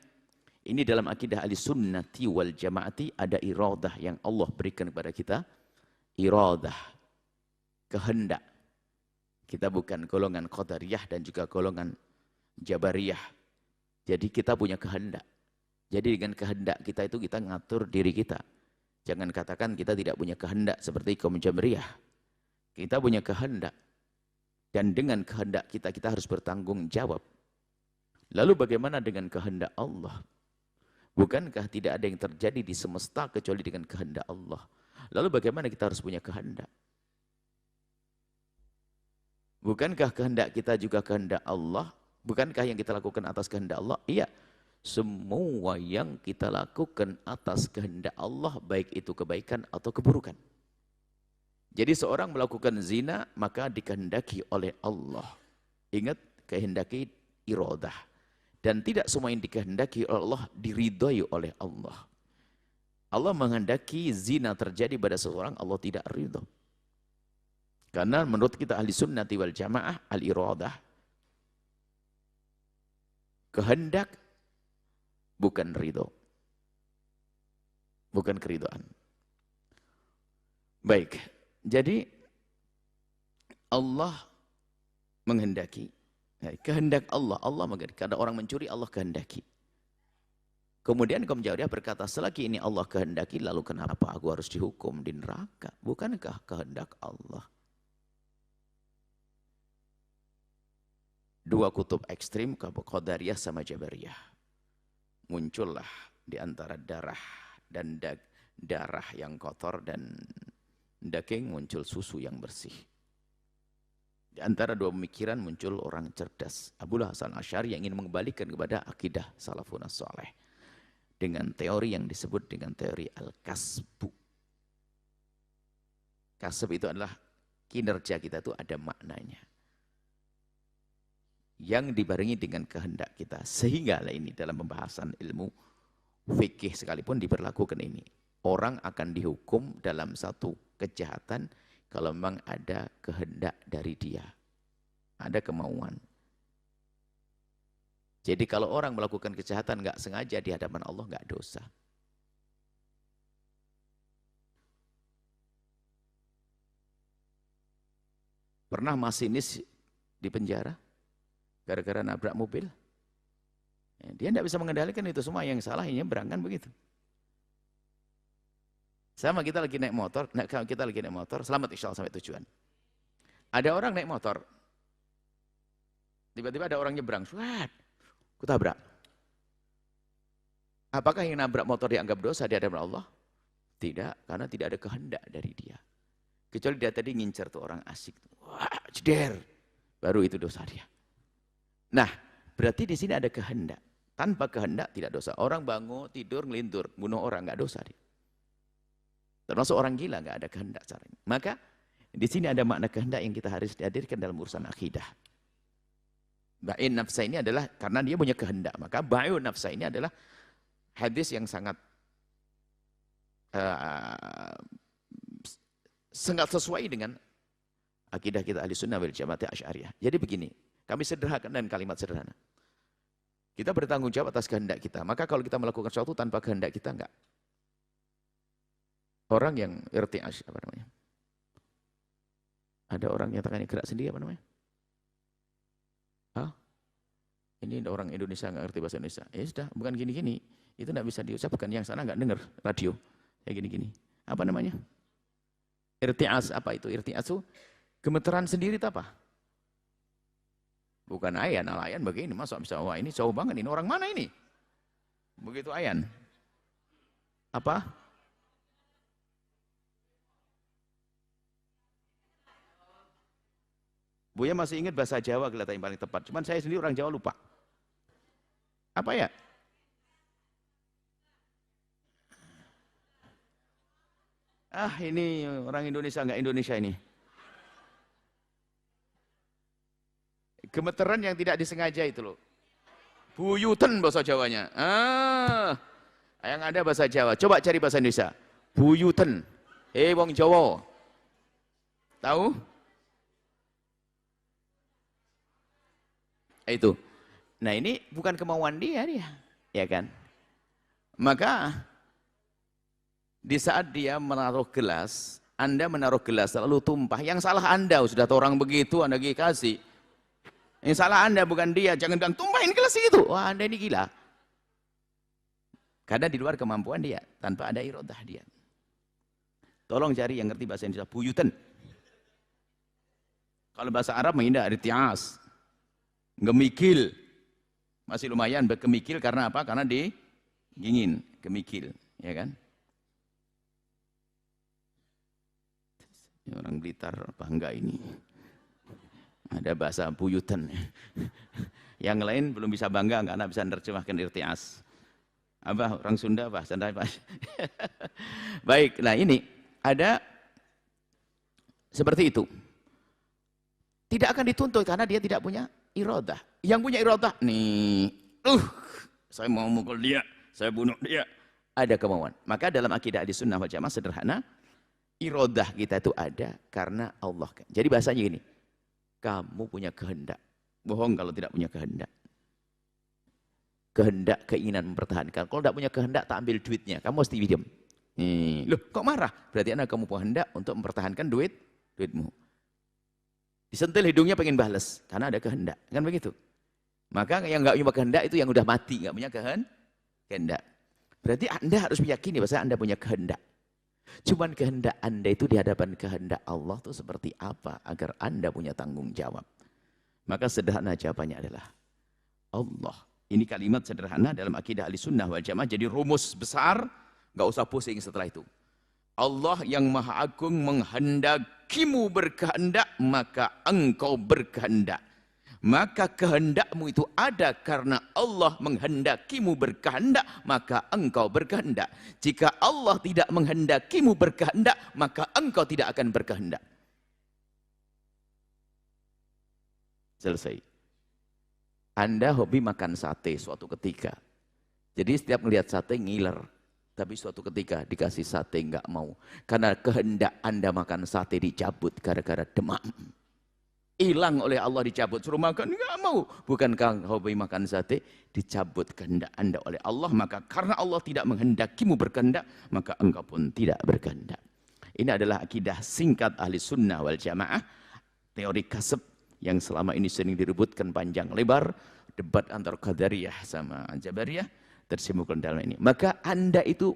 ini dalam akidah ahli sunnati wal jamaati, ada iradah yang Allah berikan kepada kita. Iradah, kehendak. Kita bukan golongan Qadariyah dan juga golongan Jabariyah. Jadi kita punya kehendak. Jadi dengan kehendak kita itu kita ngatur diri kita. Jangan katakan kita tidak punya kehendak seperti kaum Jabariyah. Kita punya kehendak. Dan dengan kehendak kita, kita harus bertanggung jawab. Lalu bagaimana dengan kehendak Allah? Bukankah tidak ada yang terjadi di semesta kecuali dengan kehendak Allah? Lalu bagaimana kita harus punya kehendak? Bukankah kehendak kita juga kehendak Allah? Bukankah yang kita lakukan atas kehendak Allah? Iya. Semua yang kita lakukan atas kehendak Allah, baik itu kebaikan atau keburukan. Jadi seorang melakukan zina, maka dikehendaki oleh Allah. Ingat, kehendaki iradah. Dan tidak semua yang dikehendaki oleh Allah, diridhoi oleh Allah. Allah menghendaki zina terjadi pada seseorang, Allah tidak ridho. Karena menurut kita ahli sunnati wal jamaah, al-iradah, kehendak bukan ridho. Bukan keridhaan. Baik, jadi Allah menghendaki. Kehendak Allah, Allah menghendaki. Kada orang mencuri, Allah kehendaki. Kemudian kaum Jabariyah berkata, selagi ini Allah kehendaki, lalu kenapa aku harus dihukum di neraka? Bukankah kehendak Allah? Dua kutub ekstrim, Qadariyah sama Jabariyah. Muncullah di antara darah dan darah yang kotor dan daging muncul susu yang bersih. Di antara dua pemikiran muncul orang cerdas. Abul Hasan Asy'ari yang ingin mengembalikan kepada akidah salafun saleh dengan teori yang disebut dengan teori al-kasbu. Kasb itu adalah kinerja kita itu ada maknanya. Yang dibarengi dengan kehendak kita. Sehingga ini dalam pembahasan ilmu fikih sekalipun diberlakukan ini. Orang akan dihukum dalam satu kejahatan kalau memang ada kehendak dari dia. Ada kemauan. Jadi kalau orang melakukan kejahatan nggak sengaja di hadapan Allah nggak dosa. Pernah masinis di penjara? Gara-gara nabrak mobil. Dia tidak bisa mengendalikan itu semua, yang salah yang nyebrang, kan begitu. Sama kita lagi naik motor, selamat insya Allah sampai tujuan. Ada orang naik motor, tiba-tiba ada orang nyebrang, kutabrak. Apakah yang nabrak motor dianggap dosa di hadapan Allah? Tidak, karena tidak ada kehendak dari dia. Kecuali dia tadi ngincer tuh orang asik, jeder, baru itu dosa dia. Nah, berarti di sini ada kehendak. Tanpa kehendak tidak dosa. Orang bangun, tidur, ngelintur, bunuh orang, nggak dosa dia. Termasuk orang gila, nggak ada kehendak caranya. Maka di sini ada makna kehendak yang kita harus dihadirkan dalam urusan akidah. Ba'in nafsa ini adalah karena dia punya kehendak. Maka ba'in nafsa ini adalah hadis yang sangat sesuai dengan akidah kita ahli sunnah wal jamaah asy'ariyah. Jadi begini. Kami sederhanakan dan kalimat sederhana. Kita bertanggung jawab atas kehendak kita. Maka kalau kita melakukan sesuatu tanpa kehendak kita, enggak. Orang yang irti'ash, apa namanya? Ada orang yang tangannya gerak sendiri, apa namanya? Hah? Ini orang Indonesia enggak ngerti bahasa Indonesia. Ya sudah, bukan gini-gini. Itu enggak bisa diucapkan. Yang sana enggak dengar radio. Kayak gini-gini. Apa namanya? Irti'ash, apa itu? Irti'ash itu gemeteran sendiri itu apa? Bukan ayan, ayan begini, masa bisa, wah ini jauh banget, ini orang mana ini? Begitu ayan. Apa? Buya masih ingat bahasa Jawa kelihatan yang paling tepat, cuman saya sendiri orang Jawa lupa. Apa ya? Ini orang Indonesia, enggak Indonesia ini. Gemeteran yang tidak disengaja itu loh. Buyutan bahasa Jawanya. Yang ada bahasa Jawa. Coba cari bahasa Indonesia. Buyutan. Wong Jawa. Tahu? Itu. Nah ini bukan kemauan dia. Ya kan? Maka di saat dia menaruh gelas, Anda menaruh gelas lalu tumpah, yang salah Anda, sudah tahu orang begitu Anda kasih. Yang salah Anda bukan dia, jangan bilang tumpahin gelas itu. Wah, Anda ini gila. Karena di luar kemampuan dia, tanpa ada iradah dia. Tolong cari yang ngerti bahasa Indonesia, buyutan. Kalau bahasa Arab mengindah irtias. Gemikil. Masih lumayan berkemikil karena apa? Karena dingin, gemikil, ya kan? Orang Blitar bangga ini. Ada bahasa buyutan. Yang lain belum bisa bangga karena bisa menerjemahkan irtias. Apa orang Sunda bahasa apa? Baik, nah ini ada seperti itu. Tidak akan dituntut karena dia tidak punya iradah. Yang punya iradah nih, saya mau mukul dia, saya bunuh dia. Ada kemauan. Maka dalam akidah Ahlussunnah wal Jamaah sederhana, iradah kita itu ada karena Allah. Jadi bahasanya gini, kamu punya kehendak. Bohong kalau tidak punya kehendak. Kehendak, keinginan mempertahankan. Kalau tidak punya kehendak, tak ambil duitnya. Kamu mesti diam. Loh, kok marah? Berarti anak kamu punya kehendak untuk mempertahankan duitmu. Disentil hidungnya pengen balas, karena ada kehendak. Kan begitu. Maka yang nggak punya kehendak itu yang udah mati, nggak punya kehendak. Berarti Anda harus meyakini bahwa Anda punya kehendak. Cuman kehendak Anda itu di hadapan kehendak Allah itu seperti apa agar Anda punya tanggung jawab. Maka sederhana jawabannya adalah Allah. Ini kalimat sederhana dalam akidah Ahlussunnah wal Jamaah jadi rumus besar, nggak usah pusing setelah itu. Allah yang Maha Agung menghendakimu berkehendak, maka engkau berkehendak. Maka kehendakmu itu ada karena Allah menghendakimu berkehendak, maka engkau berkehendak. Jika Allah tidak menghendakimu berkehendak, maka engkau tidak akan berkehendak. Selesai. Anda hobi makan sate suatu ketika. Jadi setiap melihat sate ngiler. Tapi suatu ketika dikasih sate nggak mau. Karena kehendak Anda makan sate dicabut gara-gara demam. Hilang oleh Allah dicabut. Suruh makan nggak mau. Bukankah hobi makan sate? Dicabut kehendak Anda oleh Allah. Maka karena Allah tidak menghendakimu berkehendak, maka engkau pun tidak berkehendak. Ini adalah akidah singkat Ahlussunnah wal Jamaah. Teori kasab yang selama ini sering direbutkan panjang lebar, debat antara Qadariyah sama Jabariyah tersimpulkan dalam ini. Maka Anda itu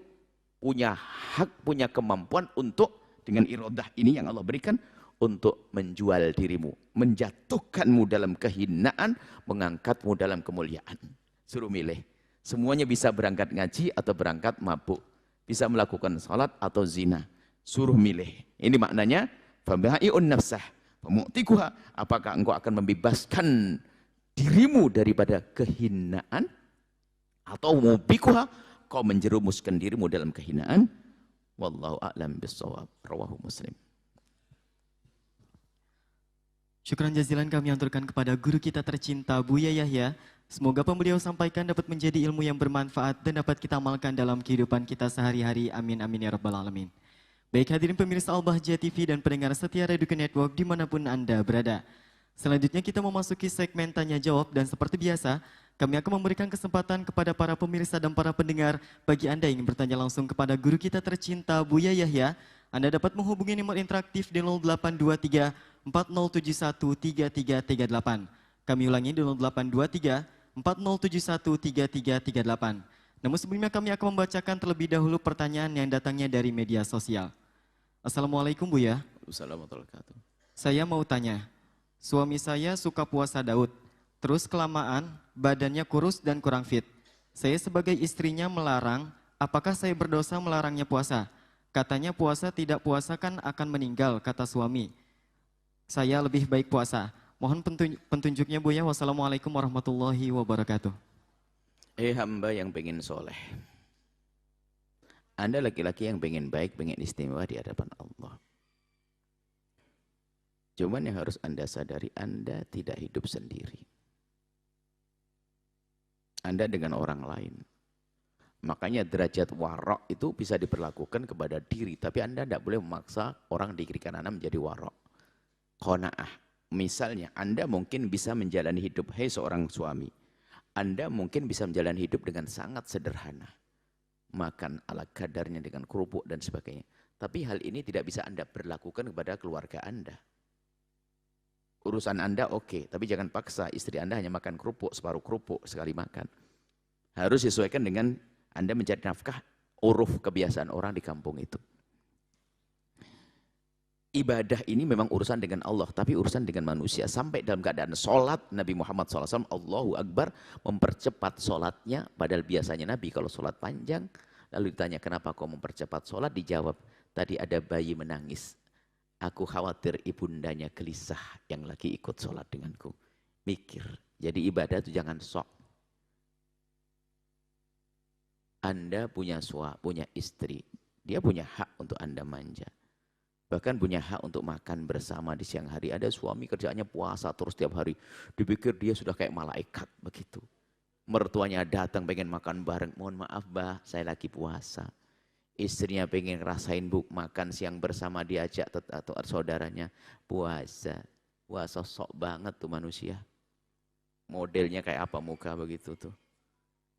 punya hak, punya kemampuan untuk dengan iradah ini yang Allah berikan untuk menjual dirimu, menjatuhkanmu dalam kehinaan, mengangkatmu dalam kemuliaan. Suruh milih. Semuanya bisa berangkat ngaji atau berangkat mabuk, bisa melakukan salat atau zina. Suruh milih. Ini maknanya faba'i'un nafsah. Pemu'tikuha, apakah engkau akan membebaskan dirimu daripada kehinaan atau mubikuha, kau menjerumuskan dirimu dalam kehinaan. Wallahu a'lam bissawab. Rawahu Muslim. Syukran jazilan kami aturkan kepada guru kita tercinta Buya Yahya. Semoga apa beliau sampaikan dapat menjadi ilmu yang bermanfaat dan dapat kita amalkan dalam kehidupan kita sehari-hari. Amin amin ya rabbal alamin. Baik hadirin pemirsa Al-Bahjah TV dan pendengar setia Radio Network dimanapun Anda berada. Selanjutnya kita memasuki segmen Tanya Jawab dan seperti biasa kami akan memberikan kesempatan kepada para pemirsa dan para pendengar. Bagi Anda yang ingin bertanya langsung kepada guru kita tercinta Buya Yahya, Anda dapat menghubungi nomor interaktif di 0823 4071 3338. Kami ulangi di 0823 4071 3338. Namun sebelumnya kami akan membacakan terlebih dahulu pertanyaan yang datangnya dari media sosial. Assalamualaikum Buya. Assalamualaikum warahmatullahi wabarakatuh. Saya mau tanya, suami saya suka puasa Daud, terus kelamaan badannya kurus dan kurang fit. Saya sebagai istrinya melarang, apakah saya berdosa melarangnya puasa? Katanya puasa tidak puasa kan akan meninggal, kata suami. Saya lebih baik puasa. Mohon petunjuknya Buya. Wassalamualaikum warahmatullahi wabarakatuh. Hamba yang pengen soleh. Anda laki-laki yang pengen baik, pengen istimewa di hadapan Allah. Cuman yang harus Anda sadari, Anda tidak hidup sendiri. Anda dengan orang lain. Makanya derajat warok itu bisa diperlakukan kepada diri. Tapi Anda tidak boleh memaksa orang di kiri kanan menjadi warok. Qanaah. Misalnya Anda mungkin bisa menjalani hidup, hei seorang suami. Anda mungkin bisa menjalani hidup dengan sangat sederhana. Makan ala kadarnya dengan kerupuk dan sebagainya. Tapi hal ini tidak bisa Anda berlakukan kepada keluarga Anda. Urusan Anda oke, tapi jangan paksa istri Anda hanya makan kerupuk, separuh kerupuk sekali makan. Harus disesuaikan dengan Anda mencari nafkah, uruf kebiasaan orang di kampung itu. Ibadah ini memang urusan dengan Allah, tapi urusan dengan manusia. Sampai dalam keadaan sholat, Nabi Muhammad SAW, Allahu Akbar, mempercepat sholatnya. Padahal biasanya Nabi kalau sholat panjang, lalu ditanya, kenapa kau mempercepat sholat? Dijawab, tadi ada bayi menangis. Aku khawatir ibundanya gelisah yang lagi ikut sholat denganku. Mikir. Jadi ibadah itu jangan sok. Anda punya punya istri. Dia punya hak untuk Anda manja. Bahkan punya hak untuk makan bersama di siang hari. Ada suami kerjaannya puasa terus tiap hari. Dipikir dia sudah kayak malaikat begitu. Mertuanya datang pengen makan bareng. Mohon maaf bah, saya lagi puasa. Istrinya pengen ngerasain makan siang bersama diajak atau saudaranya. Puasa. Puasa sok banget tuh manusia. Modelnya kayak apa muka begitu tuh.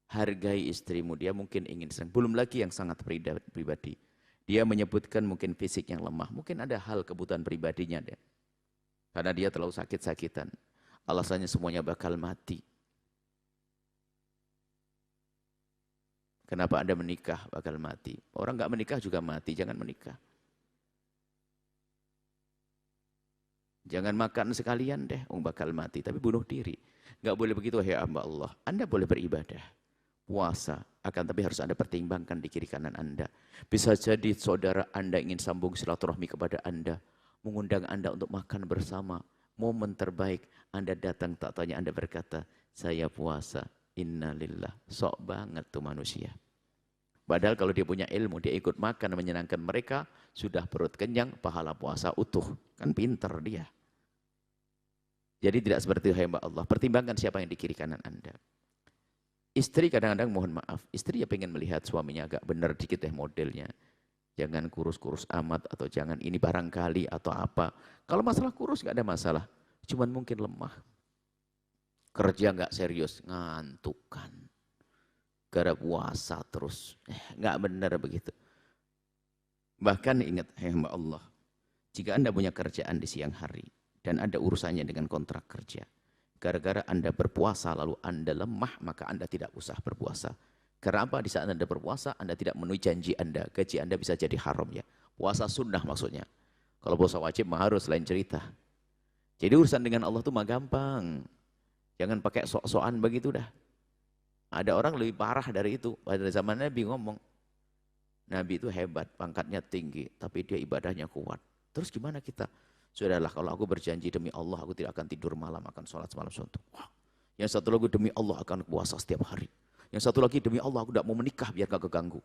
Hargai istrimu, dia mungkin ingin senang. Belum lagi yang sangat pribadi. Dia menyebutkan mungkin fisik yang lemah. Mungkin ada hal kebutuhan pribadinya deh. Karena dia terlalu sakit-sakitan. Alasannya semuanya bakal mati. Kenapa Anda menikah bakal mati? Orang nggak menikah juga mati, jangan menikah. Jangan makan sekalian deh, bakal mati. Tapi bunuh diri. Nggak boleh begitu, ya hamba Allah. Anda boleh beribadah. Puasa, akan tapi harus Anda pertimbangkan di kiri kanan Anda. Bisa jadi saudara Anda ingin sambung silaturahmi kepada Anda, mengundang Anda untuk makan bersama. Momen terbaik, Anda datang tak tanya, Anda berkata, saya puasa, innalillah. Sok banget tuh manusia. Padahal kalau dia punya ilmu, dia ikut makan menyenangkan mereka, sudah perut kenyang, pahala puasa utuh. Kan pinter dia. Jadi tidak seperti itu, hamba Allah. Pertimbangkan siapa yang di kiri kanan Anda. Istri kadang-kadang mohon maaf, istri ya pengen melihat suaminya agak benar dikit deh modelnya. Jangan kurus-kurus amat atau jangan ini barangkali atau apa. Kalau masalah kurus nggak ada masalah, cuman mungkin lemah. Kerja nggak serius, ngantukan. Gara puasa terus, nggak benar begitu. Bahkan ingat, hamba Allah, jika Anda punya kerjaan di siang hari dan ada urusannya dengan kontrak kerja, gara-gara Anda berpuasa lalu Anda lemah, maka Anda tidak usah berpuasa. Karena apa? Di saat Anda berpuasa, Anda tidak memenuhi janji Anda. Gaji Anda bisa jadi haram ya. Puasa sunnah maksudnya. Kalau puasa wajib mah harus lain cerita. Jadi urusan dengan Allah itu mah gampang. Jangan pakai sok-sokan begitu dah. Ada orang lebih parah dari itu. Pada zaman Nabi ngomong, Nabi itu hebat, pangkatnya tinggi, tapi dia ibadahnya kuat. Terus gimana kita? Sudahlah, kalau aku berjanji demi Allah, aku tidak akan tidur malam, akan sholat semalam suntuk. Wah. Yang satu lagi demi Allah akan puasa setiap hari. Yang satu lagi demi Allah, aku tidak mau menikah biar gak keganggu.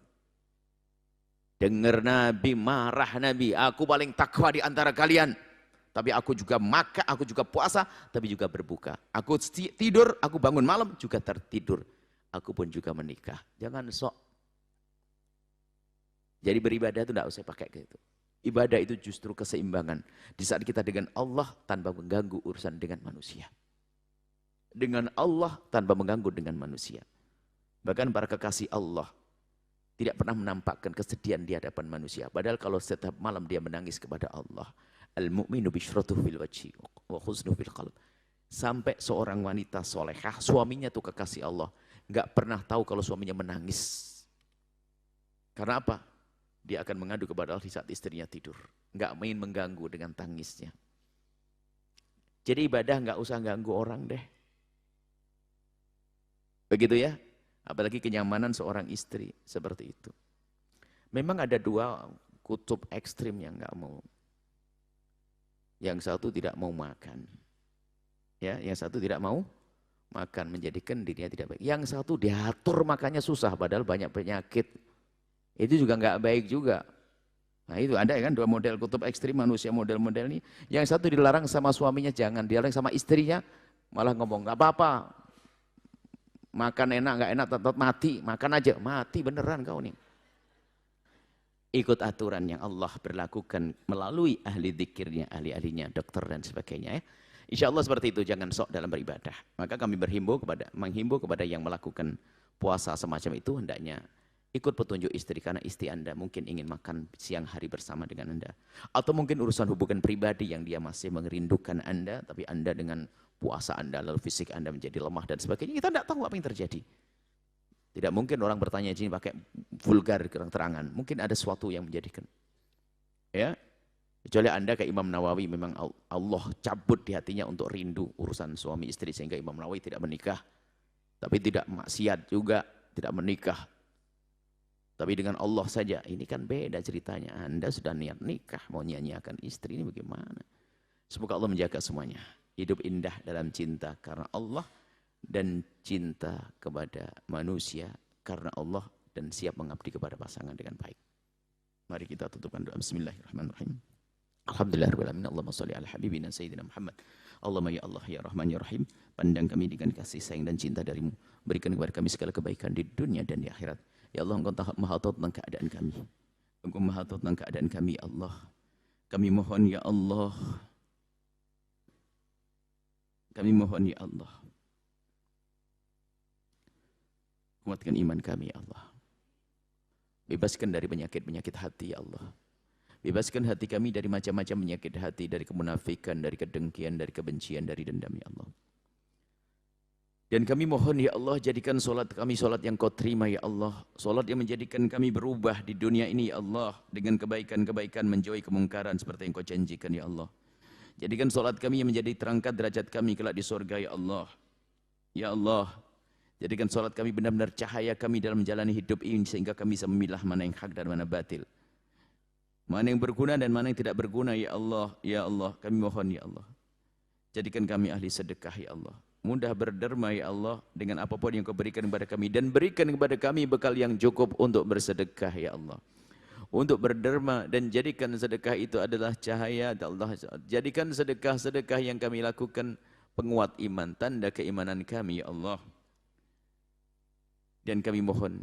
Dengar Nabi, marah Nabi, aku paling takwa di antara kalian. Tapi aku juga makan, aku juga puasa, tapi juga berbuka. Aku tidur, aku bangun malam, juga tertidur. Aku pun juga menikah. Jangan sok. Jadi beribadah itu tidak usah pakai gitu. Ibadah itu justru keseimbangan. Di saat kita dengan Allah tanpa mengganggu urusan dengan manusia. Dengan Allah tanpa mengganggu dengan manusia. Bahkan para kekasih Allah tidak pernah menampakkan kesedihan di hadapan manusia. Padahal kalau setiap malam dia menangis kepada Allah. Al-mu'minu bisyratuhu fil wajhi wa khusnu fil qalb. Sampai seorang wanita solehah, suaminya itu kekasih Allah. Enggak pernah tahu kalau suaminya menangis. Karena apa? Dia akan mengadu kepada Allah di saat istrinya tidur. Enggak main mengganggu dengan tangisnya. Jadi ibadah enggak usah ganggu orang deh. Begitu ya. Apalagi kenyamanan seorang istri seperti itu. Memang ada dua kutub ekstrim yang enggak mau. Yang satu tidak mau makan. Ya, yang satu tidak mau makan, menjadikan dirinya tidak baik. Yang satu diatur makannya susah padahal banyak penyakit. Itu juga nggak baik juga. Nah itu ada kan dua model kutub ekstrim manusia model-model ini. Yang satu dilarang sama suaminya jangan, dilarang sama istrinya malah ngomong nggak apa-apa. Makan enak nggak enak tetap mati, makan aja mati beneran kau nih. Ikut aturan yang Allah berlakukan melalui ahli dzikirnya, ahli-ahlinya, dokter dan sebagainya ya. Insya Allah seperti itu, jangan sok dalam beribadah. Maka kami menghimbau kepada yang melakukan puasa semacam itu hendaknya Ikut petunjuk istri karena istri Anda mungkin ingin makan siang hari bersama dengan Anda. Atau mungkin urusan hubungan pribadi yang dia masih merindukan Anda, tapi Anda dengan puasa Anda, lalu fisik Anda menjadi lemah dan sebagainya. Kita tidak tahu apa yang terjadi. Tidak mungkin orang bertanya di sini pakai vulgar terang-terangan. Mungkin ada sesuatu yang menjadikan. Ya, kecuali Anda kayak Imam Nawawi, memang Allah cabut di hatinya untuk rindu urusan suami istri sehingga Imam Nawawi tidak menikah. Tapi tidak maksiat juga, tidak menikah. Tapi dengan Allah saja, ini kan beda ceritanya. Anda sudah niat nikah, mau nyanyiakan istri, ini bagaimana? Semoga Allah menjaga semuanya. Hidup indah dalam cinta karena Allah dan cinta kepada manusia karena Allah dan siap mengabdi kepada pasangan dengan baik. Mari kita tutupkan doa. Bismillahirrahmanirrahim. Alhamdulillahirrahmanirrahim. Allahumma salli ala habibina Sayyidina Muhammad. Allahumma ya Allah ya Rahman ya Rahim. Pandang kami dengan kasih sayang dan cinta darimu. Berikan kepada kami segala kebaikan di dunia dan di akhirat. Ya Allah, Engkau maha tahu tentang keadaan kami. Engkau maha tahu tentang keadaan kami, ya Allah. Kami mohon, ya Allah. Kami mohon, ya Allah. Kuatkan iman kami, ya Allah. Bebaskan dari penyakit-penyakit hati, ya Allah. Bebaskan hati kami dari macam-macam penyakit hati, dari kemunafikan, dari kedengkian, dari kebencian, dari dendam, ya Allah. Dan kami mohon ya Allah, jadikan solat kami solat yang kau terima ya Allah. Solat yang menjadikan kami berubah di dunia ini ya Allah. Dengan kebaikan-kebaikan menjauhi kemungkaran seperti yang kau janjikan ya Allah. Jadikan solat kami yang menjadi terangkat derajat kami kelak di surga ya Allah. Ya Allah, jadikan solat kami benar-benar cahaya kami dalam menjalani hidup ini. Sehingga kami bisa memilah mana yang hak dan mana batil. Mana yang berguna dan mana yang tidak berguna ya Allah. Ya Allah, kami mohon ya Allah. Jadikan kami ahli sedekah ya Allah. Mudah berderma ya Allah dengan apapun yang kau berikan kepada kami. Dan berikan kepada kami bekal yang cukup untuk bersedekah ya Allah. Untuk berderma dan jadikan sedekah itu adalah cahaya Allah. Jadikan sedekah-sedekah yang kami lakukan penguat iman, tanda keimanan kami ya Allah. Dan kami mohon,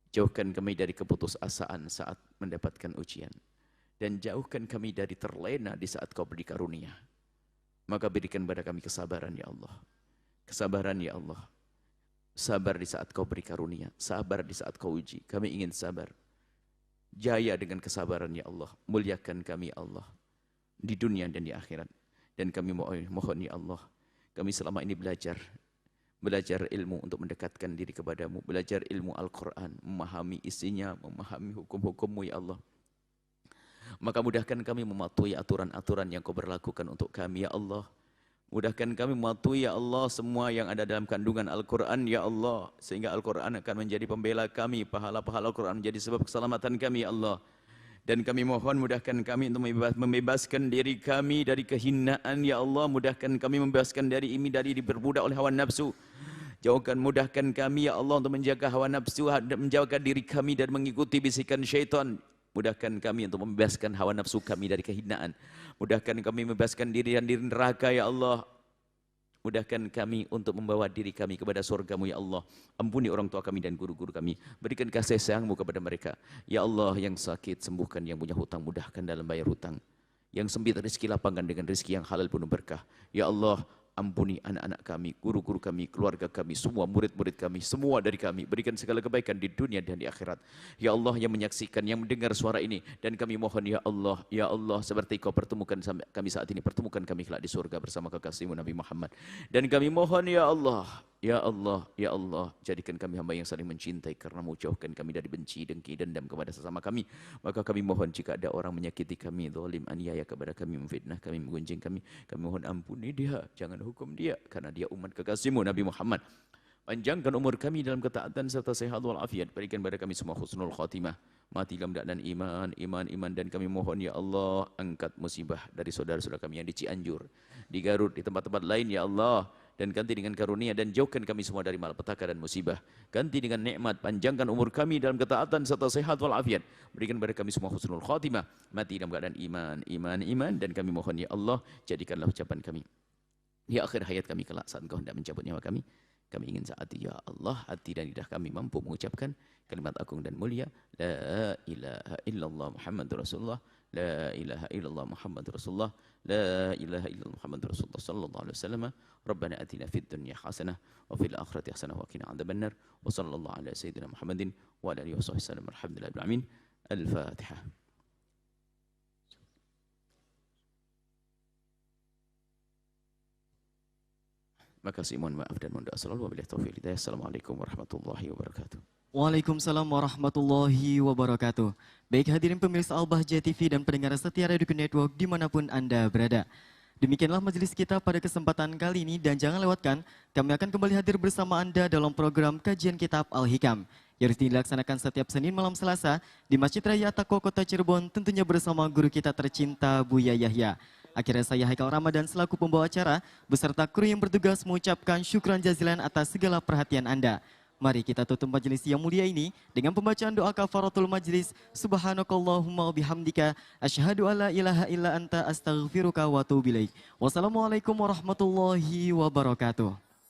jauhkan kami dari keputusasaan saat mendapatkan ujian. Dan jauhkan kami dari terlena di saat kau beri karunia. Maka berikan kepada kami kesabaran ya Allah. Kesabaran ya Allah. Sabar di saat kau beri karunia. Sabar di saat kau uji. Kami ingin sabar. Jaya dengan kesabaran ya Allah. Muliakan kami ya Allah. Di dunia dan di akhirat. Dan kami mohon ya Allah. Kami selama ini belajar ilmu untuk mendekatkan diri kepadamu. Belajar ilmu Al-Quran. Memahami isinya. Memahami hukum-hukummu ya Allah. Maka mudahkan kami mematuhi aturan-aturan yang kau berlakukan untuk kami ya Allah. Mudahkan kami mematuhi ya Allah semua yang ada dalam kandungan Al-Quran ya Allah. Sehingga Al-Quran akan menjadi pembela kami. Pahala-pahala Al-Quran menjadi sebab keselamatan kami ya Allah. Dan kami mohon mudahkan kami untuk membebaskan diri kami dari kehinaan ya Allah. Mudahkan kami membebaskan dari diperbudak oleh hawa nafsu. Jauhkan mudahkan kami ya Allah untuk menjaga hawa nafsu. Menjaga diri kami dan mengikuti bisikan syaitan. Mudahkan kami untuk membebaskan hawa nafsu kami dari kehinaan. Mudahkan kami membebaskan diri dan diri neraka ya Allah. Mudahkan kami untuk membawa diri kami kepada surgamu ya Allah. Ampuni orang tua kami dan guru-guru kami. Berikan kasih sayangmu kepada mereka. Ya Allah, yang sakit sembuhkan, yang punya hutang mudahkan dalam bayar hutang. Yang sempit rezeki lapangkan dengan rezeki yang halal penuh berkah. Ya Allah, ampuni anak-anak kami, guru-guru kami, keluarga kami, semua murid-murid kami, semua dari kami. Berikan segala kebaikan di dunia dan di akhirat. Ya Allah yang menyaksikan, yang mendengar suara ini. Dan kami mohon ya Allah, seperti kau pertemukan kami saat ini, pertemukan kami kelak di surga bersama kekasihmu Nabi Muhammad. Dan kami mohon ya Allah, jadikan kami hamba yang saling mencintai karena jauhkan kami dari benci, dengki, dendam kepada sesama kami. Maka kami mohon jika ada orang menyakiti kami, zalim, aniaya kepada kami, memfitnah kami, menggunjing kami mohon ampuni dia, jangan hukum dia karena dia umat kekasihmu Nabi Muhammad. Panjangkan umur kami dalam ketaatan serta sehat walafiat. Berikan kepada kami semua husnul khatimah. Mati dalam keadaan iman. Dan kami mohon ya Allah, angkat musibah dari saudara-saudara kami yang di Cianjur, di Garut, di tempat-tempat lain ya Allah. Dan ganti dengan karunia dan jauhkan kami semua dari malapetaka dan musibah. Ganti dengan nikmat, panjangkan umur kami dalam ketaatan serta sehat walafiat. Berikan kepada kami semua husnul khatimah. Mati dalam keadaan iman. Dan kami mohon ya Allah, jadikanlah ucapan kami di akhir hayat kami kelak saat Engkau hendak mencabut nyawa kami. Kami ingin saat ya Allah, hati dan lidah kami mampu mengucapkan kalimat agung dan mulia, La ilaha illallah Muhammadur Rasulullah, لا إله إلا الله محمد رسول الله لا إله إلا الله محمد رسول الله صلى الله عليه وسلم ربنا آتنا في الدنيا حسنة وفي الآخرة حسنة وقنا عذاب النار وصلى الله على سيدنا محمد وعلى آله وصحبه وسلم الحمد لله رب العالمين الفاتحة. Makasih, mohon maaf dan mohon doa selalu. Wabillahi taufiq hidayah. Assalamualaikum warahmatullahi wabarakatuh. Waalaikumsalam warahmatullahi wabarakatuh. Baik hadirin pemirsa Al-Bahjah TV dan pendengar setia Radio Network dimanapun Anda berada. Demikianlah majelis kita pada kesempatan kali ini dan jangan lewatkan, kami akan kembali hadir bersama Anda dalam program Kajian Kitab Al-Hikam yang rutin dilaksanakan setiap Senin malam Selasa di Masjid Raya Tako Kota Cirebon, tentunya bersama guru kita tercinta Buya Yahya. Akhirnya saya Haikal Ramadan selaku pembawa acara beserta kru yang bertugas mengucapkan syukran jazilan atas segala perhatian Anda. Mari kita tutup majelis yang mulia ini dengan pembacaan doa kafaratul majelis. Subhanakallahumma bihamdika asyhadu alla ilaha illa anta astaghfiruka wa atubu ilaik. Wassalamualaikum warahmatullahi wabarakatuh.